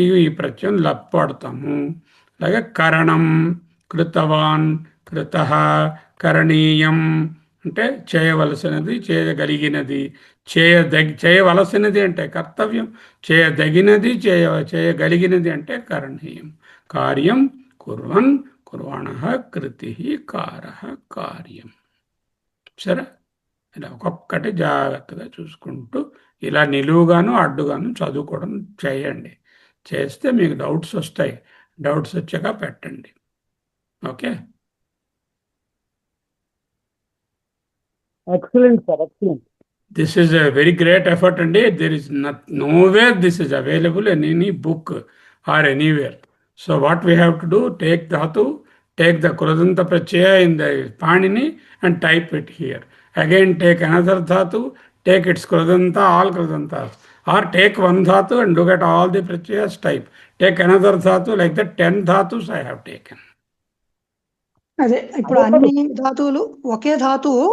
ఇవి ఈ ప్రత్యయం వాడతాము. అలాగే కరణం, కృతవాన్, కృత, కరణీయం అంటే చేయవలసినది, చేయగలిగినది. చేయవలసినది అంటే కర్తవ్యం, చేయదగినది, చేయగలిగినది అంటే కరణీయం. కార్యం కుర్వన్, కుర్వాణ కృతి, కార కార్యం. సరే, ఇలా ఒక్కొక్కటి జాగ్రత్తగా చూసుకుంటూ ఇలా నిలువుగాను అడ్డుగాను చదువుకోవడం చేయండి. చేస్తే మీకు డౌట్స్ వస్తాయి, డౌట్స్ వచ్చాక పెట్టండి. Okay, excellent sir, excellent. This is a very great effort అండి. there is nowhere this is available in any book or anywhere. So what we have to do, take dhatu, take the krudanta pratyaya in the Panini and type it here. Again take another dhatu, take its krudanta, all krudantas, or take one dhatu and look at all the pratyayas, type. Take another dhatu, like that 10 dhatus I have taken. అదే ఇప్పుడు అన్ని ధాతువులు ఒకే ధాతువు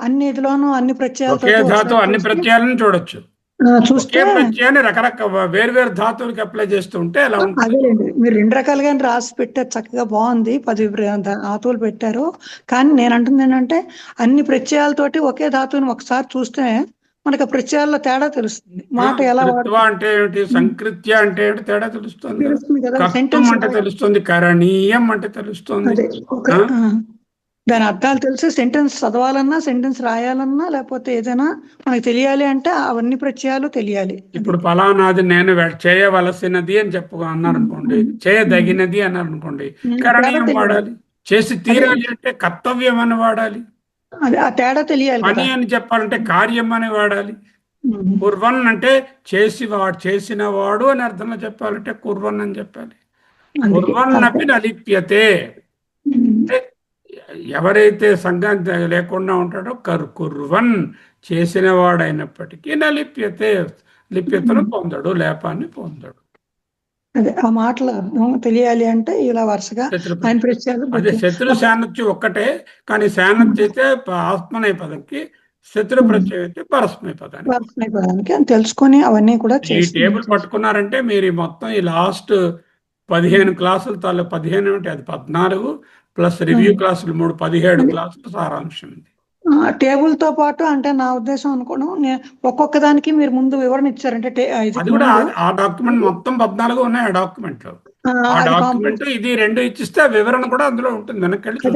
అన్నిటిలోనూ అన్ని ప్రత్యయాలతో ఒకే ధాతు అన్ని ప్రత్యయాలను చూడొచ్చు. చూస్తే ఒకే ప్రత్యయాన్ని రకరకాల వేరు ధాతువులకి అప్లై చేస్తూ ఉంటే ఎలా ఉంటుంది. అదేలేండి, మీరు 2 రకాలుగా రాసి పెట్టారు, చక్కగా బాగుంది. 10 ధాతువులు పెట్టారు. కానీ నేను అంటుంది ఏంటంటే అన్ని ప్రత్యయాలతోటి ఒకే ధాతువుని ఒకసారి చూస్తే మనకు ప్రత్యయాల్లో తేడా తెలుస్తుంది. మాట ఎలా అంటే ఏమిటి, సంకృత్య అంటే ఏమిటి తేడా తెలుస్తుంది. కదా, కర్తం సెంటెన్స్ అంటే తెలుస్తుంది, కరణీయం అంటే తెలుస్తుంది. దాని అర్థాలు తెలిసి సెంటెన్స్ చదవాలన్నా, సెంటెన్స్ రాయాలన్నా, లేకపోతే ఏదైనా మనకు తెలియాలి అంటే అవన్నీ ప్రత్యయాలు తెలియాలి. ఇప్పుడు ఫలానాది నేను చేయవలసినది అని అన్నారు అనుకోండి, చేయదగినది అన్నారు అనుకోండి, కరణీయం వాడాలి. చేసి తీరాలి అంటే కర్తవ్యం అని వాడాలి. ఆ తేడా తెలియాలి. పని అని చెప్పాలంటే కార్యం అని వాడాలి. కుర్వన్ అంటే చేసిన వాడు అని అర్థంలో చెప్పాలంటే కుర్వన్ అని చెప్పాలి. కుర్వన్ అపి నలిప్యతే అంటే ఎవరైతే సంఘం లేకుండా ఉంటాడో కుర్వన్ చేసిన వాడైనప్పటికీ నలిప్యతే, లిప్యతను పొందడు, లేపాన్ని పొందడు. అదే ఆ మాటల అర్థం తెలియాలి అంటే ఇలా వరుసగా అదే శత్రు శానత్యం ఒక్కటే, కానీ శానత్య అయితే ఆత్మనే పదంకి, శత్రు ప్రత్యయం అయితే పరస్మయ పదానికి అని తెలుసుకొని అవన్నీ కూడా ఈ టేబుల్ పట్టుకున్నారంటే మీరు మొత్తం ఈ లాస్ట్ 15 క్లాసులు 15 అంటే అది 14 ప్లస్ రివ్యూ క్లాసులు 3, 17 క్లాసులు సారాంశం ఇది. టేబుల్ తో పాటు అంటే నా ఉద్దేశం అనుకోను, ఒక్కొక్క దానికి మీరు ముందు వివరణ ఇచ్చారంటే అది కూడా ఆ డాక్యుమెంట్ మొత్తం 14 ఉన్నాయి. ఆ డాక్యుమెంట్ లో ఆ డాక్యుమెంట్ ఇది 2 ఇచ్చిస్తే వివరణ కూడా అందులో ఉంటుంది. వెనక్కి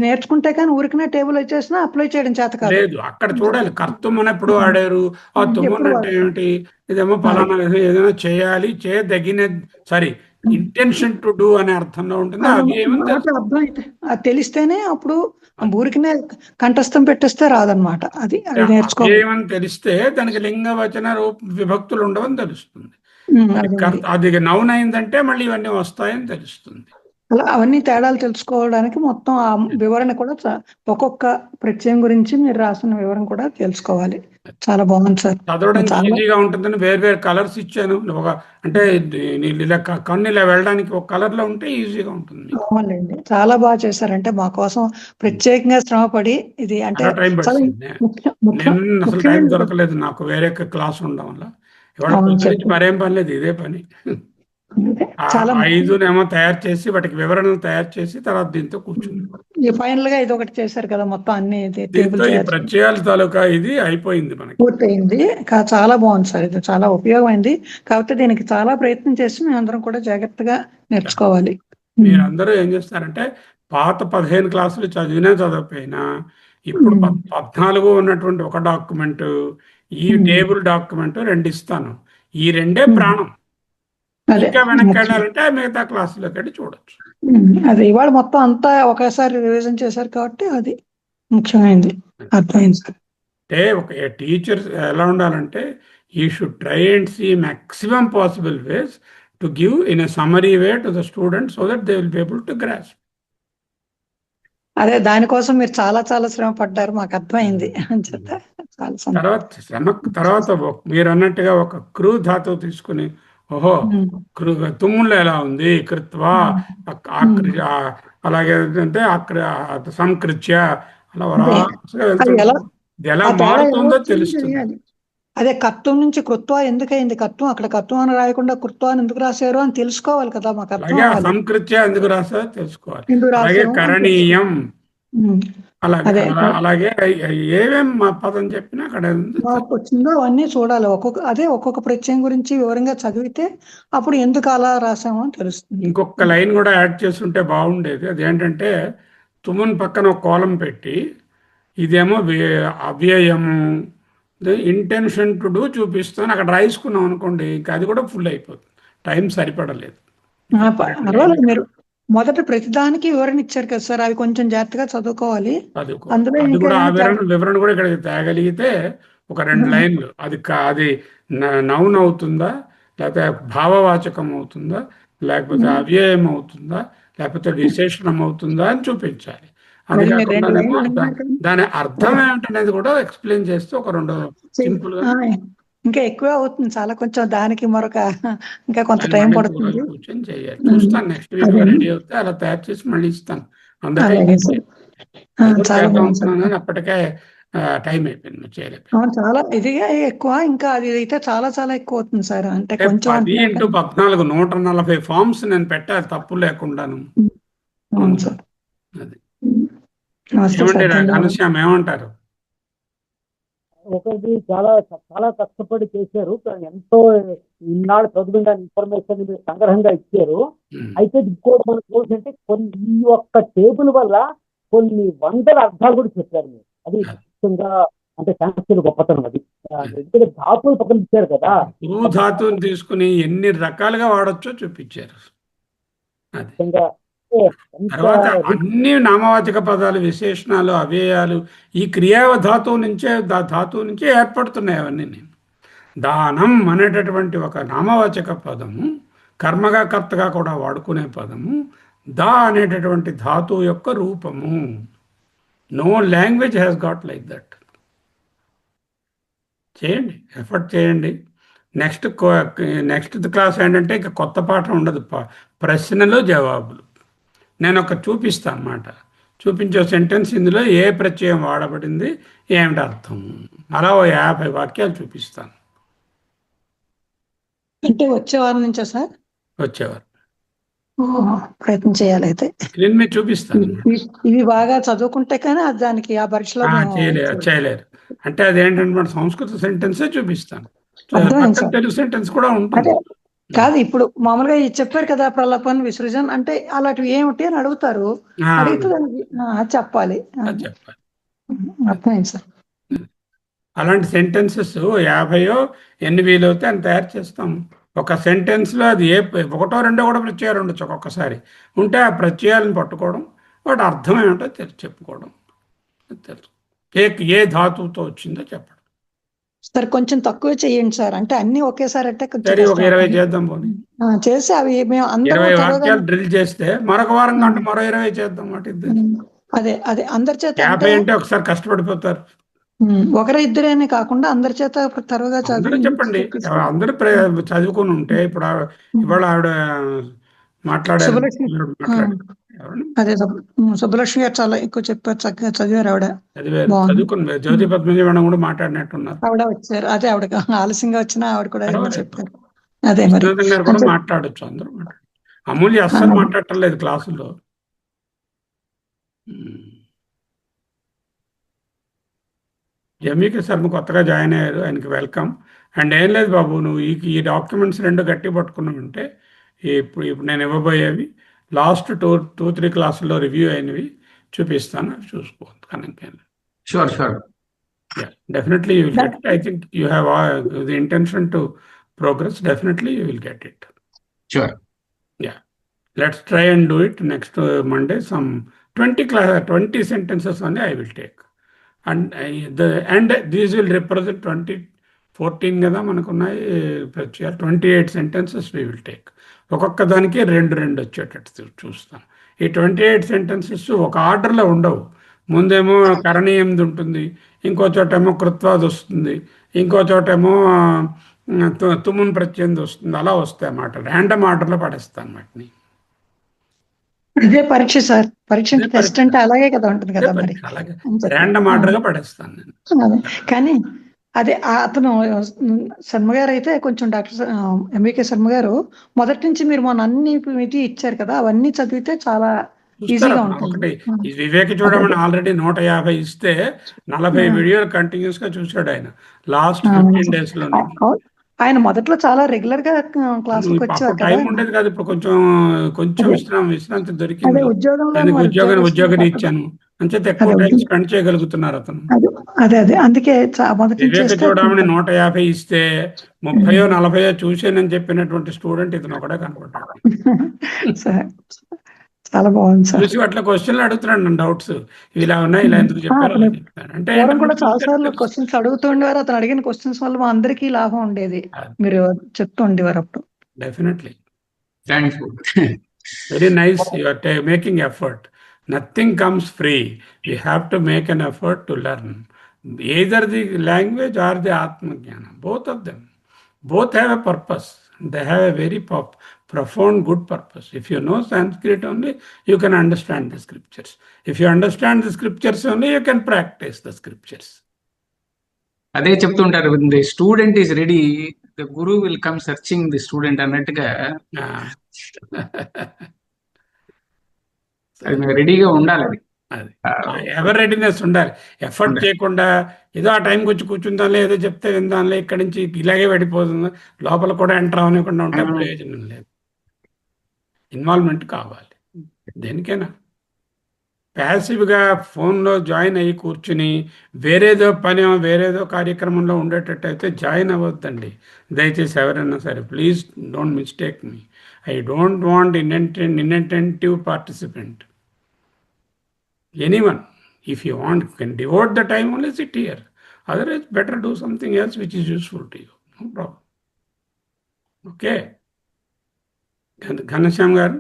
నేర్చుకుంటే కానీ ఊరికనే టేబుల్ వచ్చేసినా అప్లై చేయడం చేత కాదు. లేదు, అక్కడ చూడాలి. కర్తుమని ఎప్పుడు వాడారు, ఆ తుమ్మని అంటే ఏమిటి, ఇదేమో ఫలానా ఏదైనా చేయాలి, చేయదగిన సారీ ఇంటెన్షన్ టు డూ అనే అర్థంలో ఉంటుంది. అర్థం అయితే అది తెలిస్తేనే అప్పుడు ఊరికనే కంఠస్థం పెట్టేస్తే రాదనమాట. అది నేర్చుకోమని తెలిస్తే దానికి లింగ వచన విభక్తులు ఉండవని తెలుస్తుంది. అది నౌన్ అయిందంటే మళ్ళీ ఇవన్నీ వస్తాయని తెలుస్తుంది. అలా అవన్నీ తేడాలు తెలుసుకోవడానికి మొత్తం ఆ వివరణ కూడా ఒక్కొక్క ప్రత్యయం గురించి మీరు రాసిన వివరణ కూడా తెలుసుకోవాలి. చాలా బాగుంది సార్, చదవడం ఈజీగా ఉంటుందని వేరు కలర్స్ ఇచ్చాను. అంటే ఇలా కన్ను ఇలా వెళ్ళడానికి ఒక కలర్ లో ఉంటే ఈజీగా ఉంటుంది. అవునండి, చాలా బాగా చేశారంటే మా కోసం ప్రత్యేకంగా శ్రమపడి ఇది అంటే టైం పడుతుంది. అసలు టైం దొరకలేదు నాకు, వేరే క్లాస్ ఉండడం వల్ల. ఇవాళ అవును పొద్దు నుంచి చెప్పండి. మరేం పని లేదు, ఇదే పని. అదే, ఆ చాలా ముఖ్యం. 5నేమో తయారు చేసి వాటికి వివరణలు తయారు చేసి తర్వాత దీంతో కూర్చుంది. ఈ ఫైనల్ గా ఇది ఒకటి చేశారు కదా, మొత్తం అన్ని టేబుల్ దీంతో ఈ తయారు చేసి ప్రత్యయాల తాలూకా ఇది అయిపోయింది మనకి. పూర్తయింది. చాలా బాగుంది సార్, ఇది చాలా ఉపయోగమైంది. కాకపోతే దీనికి చాలా ప్రయత్నం చేసి మేము అందరం కూడా జాగ్రత్తగా నేర్చుకోవాలి. మీరందరూ ఏం చేస్తారంటే పాత 15 క్లాసులు చదివినా చదవకపోయినా ఇప్పుడు 14 ఉన్నటువంటి ఒక డాక్యుమెంట్, ఈ టేబుల్ డాక్యుమెంట్ 2 ఇస్తాను. ఈ రెండే ప్రాణం. అదే ఇంకా వెనక్కి వెళ్ళాలంటే మిగతా క్లాసులోకి వెళ్ళి చూడొచ్చు. అదే ఇవాళ మొత్తం అంతా ఒకేసారి రివిజన్ చేశారు కాబట్టి అది ముఖ్యమైనది, అర్థమైంది సార్. అంటే ఒక టీచర్ ఎలా ఉండాలంటే he should try and see maximum possible ways to give in a summary way to the students so that they will be able to grasp. అదే దానికోసం మీరు చాలా చాలా శ్రమ పడ్డారు, మాకు అర్థమైంది అని చెప్తే చాలా సంతోషం. తర్వాత మీరు అన్నట్టుగా ఒక క్రూ ధాతువు తీసుకుని ఓహో క్రూ తుమ్ముళ్ళు ఎలా ఉంది కృత్వా అలాగే అంటే సంకృత్య అలా వరాసగా వెళ్తుంది. ఇది ఎలా ఆ తేడా ఎలా మారుతుందో వచ్చింది తెలుస్తుంది. తెలియాలి. అదే కర్తం నుంచి కృత్వ ఎందుకైంది, కర్తం అక్కడ కర్తం అని రాయకుండా కృత్వ అని ఎందుకు రాశారు అని తెలుసుకోవాలి కదా, మాకు అర్థం అలాగే అవ్వాలి. సంకృత్య ఎందుకు రాసా తెలుసుకోవాలి. ఎందుకు అలాగే రాశారు అని కరణీయం, అలాగే అదే అలాగే ఏమేం పదం చెప్పినా అక్కడ మార్పు వచ్చిందో అవన్నీ చూడాలి. ఒక్కొక్క ప్రత్యయం గురించి వివరంగా చదివితే అప్పుడు ఎందుకు అలా రాసామో అని తెలుస్తుంది. ఇంకొక లైన్ కూడా యాడ్ చేస్తుంటే బాగుండేది. అదేంటంటే తుమున్ పక్కన ఒక కోలం పెట్టి ఇదేమో అవ్యయము ఇంటెన్షన్ టు డూ చూపిస్తాను అక్కడ రాసుకున్నాం అనుకోండి, ఇంకా అది కూడా ఫుల్ అయిపోతుంది, టైం సరిపడలేదు. పర్వాలేదు, మీరు మొదట ప్రతిదానికి వివరణ ఇచ్చారు కదా సార్, అవి కొంచెం జాగ్రత్తగా చదువుకోవాలి. అందులో అది కూడా ఆ ఇంకా వివరణ కూడా ఇక్కడ తేగలిగితే ఒక 2 లైన్లు అది నౌన్ అవుతుందా, లేకపోతే భావవాచకం అవుతుందా, లేకపోతే అవ్యయం అవుతుందా, లేకపోతే విశేషణం అవుతుందా అని చూపించాలి. అది మరి మీరు 2 కాకుండా లైన్లు అన్నారు కదా. దాని అర్థం ఏమిటనేది కూడా ఎక్స్ప్లెయిన్ చేస్తే ఒక 2 సింపుల్ గా ఇంకా ఎక్కువే అవుతుంది చాలా, కొంచెం దానికి ఇంకా కొంత దాన్ని టైం మళ్ళీ పడుతుంది. కూర్చొని చేయాలి. చూస్తాను నెక్స్ట్ వీక్ అదే. రెడీ అవుతే అలా తయారు చేసి మళ్ళీ ఇస్తాను. అలాగే సార్. చాలా చేద్దాం బాగుంది సార్. అనుకున్నాను కానీ అప్పటికే టైం అయిపోయింది, చేయలేదు. అవును, చాలా ఇదిగా ఎక్కువ, ఇంకా అది అయితే చాలా చాలా ఎక్కువ అవుతుంది సార్. అంటే కొంచెం 10 × 14 140 ఫార్మ్స్ నేను పెట్టాను తప్పు లేకుండాను. అవును సార్. అది నమస్తే ఏమండి సార్, ధన్యవాదాలు. ఘనశ్యామ్ ఏమంటారు? ఒకటి చాలా చాలా కష్టపడి చేశారు, కానీ ఎంతో ఈనాడు చదివిన ఇన్ఫర్మేషన్ మీరు సంగ్రహంగా ఇచ్చారు. అయితే ఇంకోటి మనకు ఏంటంటే ఈ ఒక్క టేబుల్ వల్ల కొన్ని వందల అర్థాలు కూడా చెప్పారు మీరు. అది ముఖ్యంగా అంటే శాస్త్రీయ గొప్పతనం. అది ఎందుకంటే ధాతువులు పక్కన ఇచ్చారు కదా, ధాతువుని తీసుకుని ఎన్ని రకాలుగా వాడొచ్చో చూపించారు. అది ముఖ్యంగా తర్వాత అన్ని నామవాచక పదాలు, విశేషణాలు, అవ్యయాలు ఈ క్రియావ ధాతువు నుంచే ఏర్పడుతున్నాయి అవన్నీ. దానం అనేటటువంటి ఒక నామవాచక పదము, కర్మగా కర్తగా కూడా వాడుకునే పదము, దా అనేటటువంటి ధాతువు యొక్క రూపము. No language has got like that. చేయండి, ఎఫర్ట్ చేయండి. నెక్స్ట్ క్లాస్ ఏంటంటే ఇక కొత్త పాఠం ఉండదు, ప్రశ్నలు జవాబులు. నేను ఒక చూపిస్తాను అన్నమాట, చూపించే సెంటెన్స్ ఇందులో ఏ ప్రత్యయం వాడబడింది, ఏమిటి అర్థం, అలా 50 వాక్యాలు చూపిస్తాను. అంటే వచ్చే వారం నుంచా సార్? వచ్చేవారు ప్రయత్నం చేయాలి. అయితే నేను మీరు చూపిస్తాను. ఇవి బాగా చదువుకుంటే కానీ దానికి ఆ పరీక్షలో చేయలేరు. అంటే అదేంటంటే మన సంస్కృత సెంటెన్సే చూపిస్తాను, తెలుగు సెంటెన్స్ కూడా ఉంటుంది. కాదు, ఇప్పుడు మామూలుగా చెప్పారు కదా ప్రలాపన్, విసృజన్ అంటే అలాంటివి ఏమిటి అని అడుగుతారు, అడిగితే దానికి చెప్పాలి. అర్థమైంది సార్. అలాంటి సెంటెన్సెస్ 50 ఎన్ని వీలవుతే అని తయారు చేస్తాం. ఒక సెంటెన్స్లో అది 1, 2 కూడా ప్రత్యయాలు ఉండొచ్చు ఒక్కొక్కసారి. ఉంటే ఆ ప్రత్యయాలను పట్టుకోవడం, వాటి అర్థం ఏమిటో చెప్పుకోవడం, తెలుసు ఏ ధాతువుతో వచ్చిందో చెప్పడం. సార్ కొంచెం తక్కువ చేయండి సార్, అంటే అన్ని ఒకేసారి అంటే సరే ఒక 20 చేద్దాం పోనీ. చేసి అవి మేము 20 వాక్యాలు డ్రిల్ చేస్తే మరొక వారం కంటే మరో 20 చేద్దాం. వాటి అదే అందరి చేత 50 అంటే ఒకసారి కష్టపడిపోతారు. ఒకరి ఇద్దరేనే కాకుండా అందరి చేత త్వరగా చెప్పండి. అందరూ చదువుకుని ఉంటే ఇప్పుడు ఇవాళ ఆవిడ మాట్లాడారు, ఎవరు అదే సుబ్బలక్ష్మి గారు చాలా ఎక్కువ చెప్పారు, చక్కగా చదివారు ఆవిడ. చదివారు, బాగుంది. చదువుకుని జ్యోతి పద్మజీ మేడం కూడా మాట్లాడినట్టున్నారు. ఆవిడ వచ్చారు, అదే ఆవిడ ఆలస్యంగా వచ్చినా ఆవిడ కూడా ఏమో పర్వాలేదు. చెప్పారు. అదే మరి విశ్వనాథన్ గారు కూడా అంతే. మాట్లాడొచ్చు, అందరూ మాట్లాడు. అమూల్య అస్సలు మాట్లాడటం లేదు క్లాసుల్లో. జమీకి శర్మ కొత్తగా జాయిన్ అయ్యారు, ఆయనకి వెల్కమ్. అండ్ ఏం లేదు బాబు, నువ్వు ఈ డాక్యుమెంట్స్ రెండు గట్టి పట్టుకున్నావంటే ఇప్పుడు నేను ఇవ్వబోయేవి లాస్ట్ 2-3 క్లాసుల్లో రివ్యూ అయినవి చూపిస్తాను, అవి చూసుకో. కనుక sure sure yeah, definitely you will get it. I think you have the intention to progress. Definitely you will get it. Sure Let's try and do it next Monday. Some 20 sentences only I will take. And these will represent 14 కదా మనకున్నాయి ప్రతి 28 sentences we will take. ఒక్కొక్క దానికి రెండు వచ్చేటట్టు చూస్తాం. ఈ 28 sentences ఒక ఆర్డర్లో ఉండవు. ముందేమో కరణీయంది ఉంటుంది, ఇంకో చోటేమో కృత్వాది వస్తుంది, ఇంకో చోటేమో తుమున్ ప్రత్యంది వస్తుంది. అలా వస్తాయి అన్నమాట. ర్యాండమ్ ఆర్డర్లో పడేస్తాను వాటిని. ఇదే పరీక్ష సార్, పరీక్ష ఇదే టెస్ట్ పరీక్ష. అంటే అలాగే కదా ఉంటుంది కదా మరి. అలాగే అంతే. ర్యాండమ్ ఆర్డర్గా పడేస్తాను నేను. అదే కానీ అదే అతను శర్మ గారు అయితే కొంచెం డాక్టర్ ఎంబీకే శర్మ గారు మొదటి నుంచి మీరు మొన్న అన్ని ఇది ఇచ్చారు కదా, అవన్నీ చదివితే చాలా ఈజీగా చూస్తారా ఉంటుంది. ఒకటి ఈ వివేక చూడమని ఆల్రెడీ 150 ఇస్తే 40 వీడియోలు కంటిన్యూస్ గా చూశాడు ఆయన లాస్ట్ 15 days లో. ఆయన మొదట్లో చాలా రెగ్యులర్ గా క్లాసులకు వచ్చేవారు కదా. టైం ఉండేది కాదు, ఇప్పుడు కొంచెం విశ్రాంతి దొరికింది. అదే ఉద్యోగంలో దానికి మరి ఉద్యోగం ఇచ్చాను అంచేత ఎక్కువ టైం స్పెండ్ చేయగలుగుతున్నారు అతను. అదే అందుకే మొదటి నుంచి వివేక చేస్తే చూడమని 150 ఇస్తే 30-40 చూసానని చెప్పినటువంటి స్టూడెంట్ ఇతను ఒకటే కనపడ్డాడు. సరే, చాలా బాగుంది సార్. చూసి అట్లా క్వశ్చన్లు అడుగుతున్నాడు, డౌట్స్ ఇలా ఉన్నాయి, ఇలా ఎందుకు చెప్పారు అలా చెప్తారు. అంటే పూర్వం కూడా చాలా సార్లు క్వశ్చన్స్ అడుగుతుండేవారు, అతను అడిగిన క్వశ్చన్స్ వల్ల మా అందరికీ లాభం ఉండేది, మీరు చెప్తూ ఉండేవారు అప్పుడు. Definitely thanks. Very nice. You are making effort. Nothing comes free. You have to make an effort to learn either the language or the Atma Jnana. Both of them. Both have a purpose. They have a very profound good purpose. If you know Sanskrit only, you can understand the scriptures. If you understand the scriptures only, you can practice the scriptures. అదే చెప్తుంటారు, the student is ready, the Guru will come searching the student అన్నట్టుగా అది రెడీగా ఉండాలి. అది ever readiness ఉండాలి. Effort చేయకుండా ఏదో ఆ టైంకి వచ్చి కూర్చుందాంలే, ఏదో చెప్తే విందాంలే, ఇక్కడి నుంచి ఇలాగే పడిపోతుంది, లోపల కూడా ఎంటర్ అవనివ్వకుండా ఉంటే ప్రయోజనం లేదు. ఇన్వాల్వ్మెంట్ కావాలి దేనికైనా. ప్యాసివ్గా ఫోన్లో జాయిన్ అయ్యి కూర్చుని వేరేదో వేరేదో కార్యక్రమంలో ఉండేటట్టయితే జాయిన్ అవ్వద్దండి దయచేసి ఎవరైనా సరే. Please don't mistake me. I don't want inattentive participant. Anyone, if you want, you can devote the time, only sit here. Otherwise, better do something else which is useful to you. No problem. Okay. Ghanshyam గారు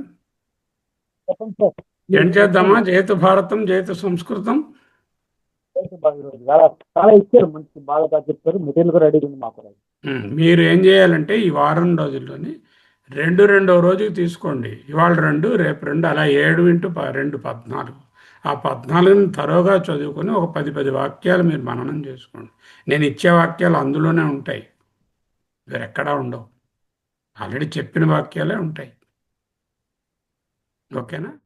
ఏం చేద్దామా? జయతు భారతం, జయతు సంస్కృతం. చాలా ఇచ్చారు, మంచి బాగా చెప్తారు. Material కూడా రెడీ ఉంది మాకు. మీరు ఏం చేయాలంటే ఈ వారం రోజుల్లోని రెండో రోజుకి తీసుకోండి. ఇవాళ 2, రేపు 2, అలా 7x2 14. ఆ 14ని తరోగా చదువుకొని ఒక 10 వాక్యాలు మీరు మననం చేసుకోండి. నేను ఇచ్చే వాక్యాలు అందులోనే ఉంటాయి, వేరెక్కడా ఉండవు. ఆల్రెడీ చెప్పిన వాక్యాలే ఉంటాయి. ఓకేనా?